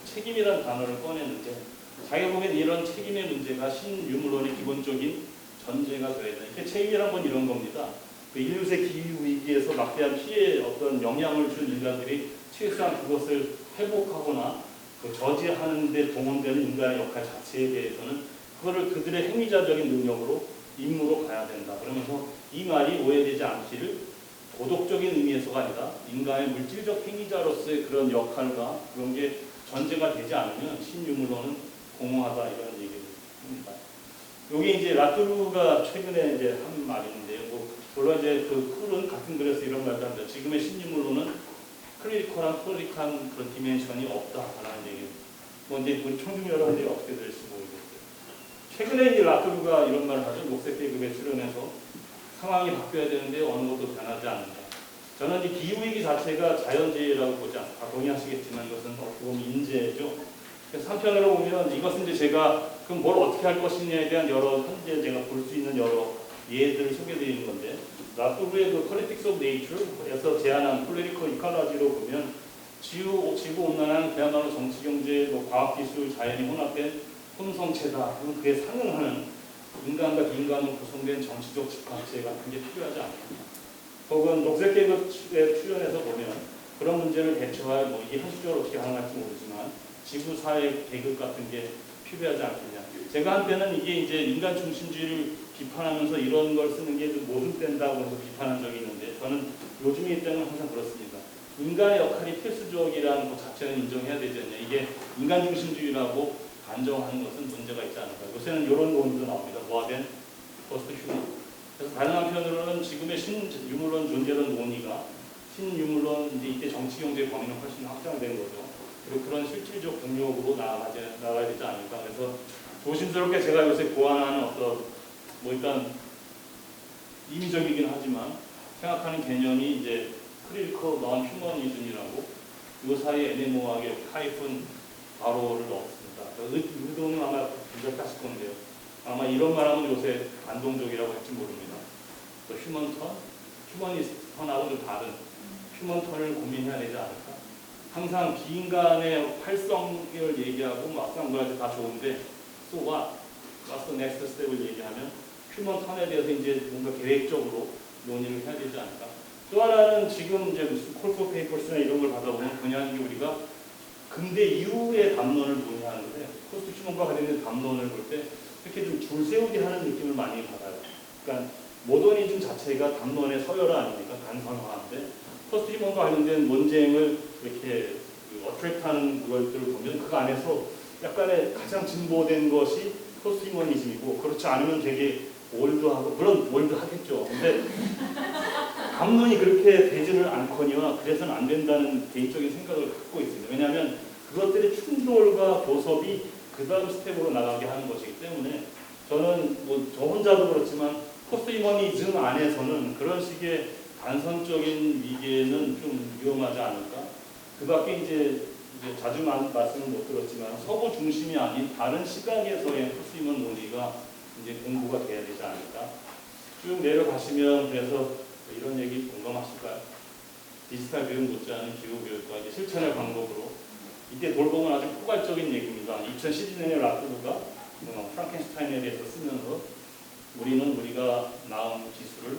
책임이라는 단어를 꺼냈는데, 자기가 보기엔 이런 책임의 문제가 신유물론의 기본적인 전제가 되어야 된다. 이렇게 책임이란 건 이런 겁니다. 그 인류의 기후 위기에서 막대한 피해 어떤 영향을 준 인간들이 최소한 그것을 회복하거나 그 저지하는 데 동원되는 인간의 역할 자체에 대해서는 그거를 그들의 행위자적인 능력으로 임무로 가야 된다. 그러면서 이 말이 오해되지 않기를 도덕적인 의미에서가 아니라 인간의 물질적 행위자로서의 그런 역할과 그런 게 전제가 되지 않으면 신유물론은 공허하다, 이런 얘기를 합니다. 여기 이제 라투르가 최근에 이제 한 말인데요. 뭐 물론 이제 그 쿨은 같은 글에서 이런 말도 합니다. 지금의 신유물론은 클리니컬한 폴리틱한 그런 디멘션이 없다라는 얘기. 뭐 이제 우리 청중 여러분들이 어떻게 될지 모르겠어요. 최근에 이제 라투르가 이런 말을 하죠. 녹색 계급에 출연해서 상황이 바뀌어야 되는데 어느 것도 변하지 않는다. 저는 이 기후위기 자체가 자연재해라고 보지 않습니다. 다 동의하시겠지만 이것은 어떻게 보면 인재죠. 그래서 한편으로 보면 이것은 이제 제가 그럼 뭘 어떻게 할 것이냐에 대한 여러 현재 제가 볼 수 있는 여러 예들을 소개드리는 건데, 라투르의 그 Politics of Nature에서 제안한 Political Ecology로 보면 지구 온난화는 그야말로 정치, 경제, 뭐 과학기술, 자연이 혼합된 혼성체다. 그럼 그에 상응하는 인간과 비인간으로 구성된 정치적 집합체 같은 게 필요하지 않습니다. 혹은 녹색 계급에 출연해서 보면 그런 문제를 대처할 뭐 이게 현실적으로 어떻게 가능할지 모르지만 지구 사회 계급 같은 게 필요하지 않겠냐. 제가 한때는 이게 이제 인간 중심주의를 비판하면서 이런 걸 쓰는 게 좀 모순된다고 해서 비판한 적이 있는데, 저는 요즘의 입장은 항상 그렇습니다. 인간의 역할이 필수적이라는 것 자체는 인정해야 되지 않냐. 이게 인간 중심주의라고 단정하는 것은 문제가 있지 않을까. 요새는 이런 논의도 나옵니다. 뭐하든 포스트 휴먼. 그래서 다른 한편으로는 지금의 신유물론 존재론 논의가 신유물론 이제 이때 정치 경제 범위는 훨씬 확장된 거죠. 그리고 그런 실질적 동력으로 나가야 되지 않을까. 그래서 조심스럽게 제가 요새 고안하는 어떤 뭐 일단 임의적이긴 하지만 생각하는 개념이 이제 크리티컬 넌 휴머니즘이라고 요 사이에 애매모호하게 하이픈 바로를 넣었습니다. 의도는 아마 부족하실 건데요. 아마 이런 말하면 요새 반동적이라고 할지 모릅니다. 또 휴먼턴, 휴머니스턴하고 좀 다른 휴먼턴을 고민해야 되지 않을까. 항상 비인간의 활성을 얘기하고 막상 뭐라도 다 좋은데 so what? What's the next step을 얘기하면 휴먼턴에 대해서 이제 뭔가 계획적으로 논의를 해야 되지 않을까. 또 하나는 지금 이제 무슨 콜포 페이퍼스나 이런 걸 받아보면 그냥 우리가 근대 이후의 담론을 논의하는데 포스트 휴먼과 관련된 담론을 볼 때 이렇게 좀 줄 세우게 하는 느낌을 많이 받아요. 그러니까 모더니즘 자체가 담론의 서열화 아닙니까? 간선화인데 포스트 휴먼과 관련된 논쟁을 이렇게 어트랙트하는 것들을 보면 그 안에서 약간의 가장 진보된 것이 포스트 휴머니즘이고 그렇지 않으면 되게 올드하고 물론 올드하겠죠. 근데 담론이 그렇게 되지를 않거니와 그래서는 안 된다는 개인적인 생각을 갖고 있습니다. 왜냐하면 그것들의 충돌과 교섭이 그 다음 스텝으로 나가게 하는 것이기 때문에 저는 뭐 저 혼자도 그렇지만 포스트 휴머니즘 안에서는 그런 식의 단선적인 위계는 좀 위험하지 않을까. 그 밖에 이제 자주 말씀을 못 들었지만 서구 중심이 아닌 다른 시각에서의 포스트 휴먼 논의가 이제 공부가 돼야 되지 않을까. 쭉 내려가시면 그래서 이런 얘기 공감하실까요? 디지털 교육 못지않은 기후 교육과 이제 실천의 방법으로 이때 돌봄은 아주 포괄적인 얘기입니다. 2012년에 라프루가 프랑켄슈타인에 대해서 쓰면서 우리는 우리가 낳은 기술을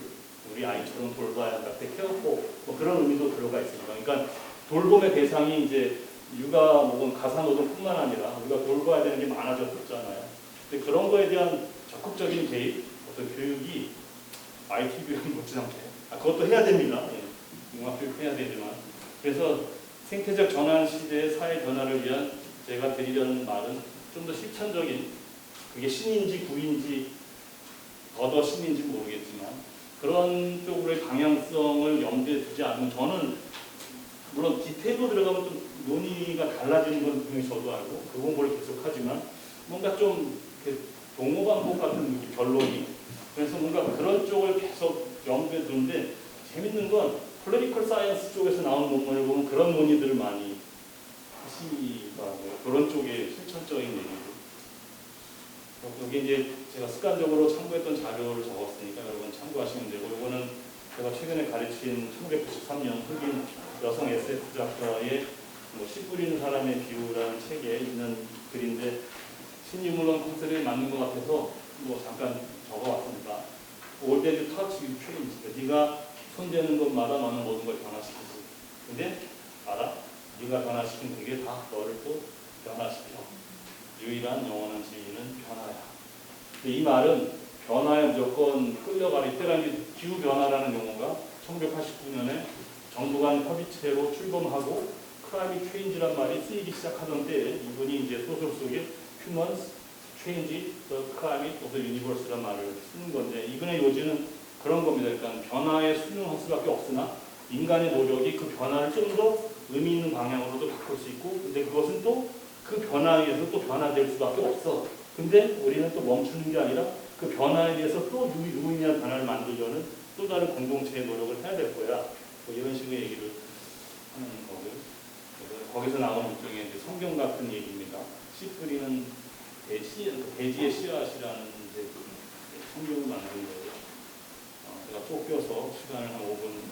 우리 아이처럼 돌봐야 한다. 케어포 뭐 그런 의미도 들어가 있습니다. 그러니까 돌봄의 대상이 이제 육아 혹은 가사노동뿐만 아니라 우리가 돌봐야 되는 게 많아졌잖아요. 근데 그런 거에 대한 적극적인 개입, 어떤 교육이 IT 교육 못지않게 그것도 해야 됩니다. 예. 융합 교육 해야 되지만 그래서 생태적 전환 시대의 사회 변화를 위한 제가 드리려는 말은 좀 더 실천적인 그게 신인지 구인지 더 신인지 모르겠지만 그런 쪽으로의 방향성을 염두에 두지 않으면 저는 물론 디테일로 들어가면 좀 논의가 달라지는 건 분명히 저도 알고 그 공부를 계속하지만 뭔가 좀 동호반복 같은 느낌 결론이 그래서 뭔가 그런 쪽을 계속 염두에 두는데 재밌는 건 폴리티컬 사이언스 쪽에서 나오는 논문을 보면 그런 논의들을 많이 하시더라고요. 그런 쪽의 실천적인 얘기들. 여기 이제 제가 습관적으로 참고했던 자료를 적었으니까 여러분 참고하시면 되고 이거는 제가 최근에 가르친 1993년 흑인 여성 SF 작가의 씨 뿌리는 사람의 비유라는 책에 있는 글인데 신유물론 컨셉에 맞는 것 같아서 잠깐 적어왔습니다. All that you touch, you change. 네가 손대는 것마다 너는 모든 걸 변화시키지. 근데 알아? 네가 변화시킨 그게 다 너를 또 변화시켜. 유일한 영원한 진리는 변화야. 근데 이 말은 변화에 무조건 끌려가는 이때가 기후 변화라는 용어가 1989년에 정부 간 협의체로 출범하고 클라이밋 체인지란 말이 쓰이기 시작하던 때에 이분이 이제 소설 속에 humans change the climate of the universe란 말을 쓰는 건데 이분의 요지는 그런 겁니다. 그러니까 변화에 순응할 수밖에 없으나 인간의 노력이 그 변화를 좀 더 의미 있는 방향으로도 바꿀 수 있고 근데 그것은 또 그 변화에 의해서 또 변화될 수밖에 없어. 근데 우리는 또 멈추는 게 아니라 그 변화에 대해서 또 유의미한 변화를 만들려는 또 다른 공동체의 노력을 해야 될 거야. 뭐 이런 식의 얘기를 하는 거고요. 그래서 거기서 나오는 일종의 이제 성경 같은 얘기입니다. 씨 뿌리는 돼지의 씨앗이라는 이제 성경을 만든 거예요. 제가 쫓겨서 시간을 한 5분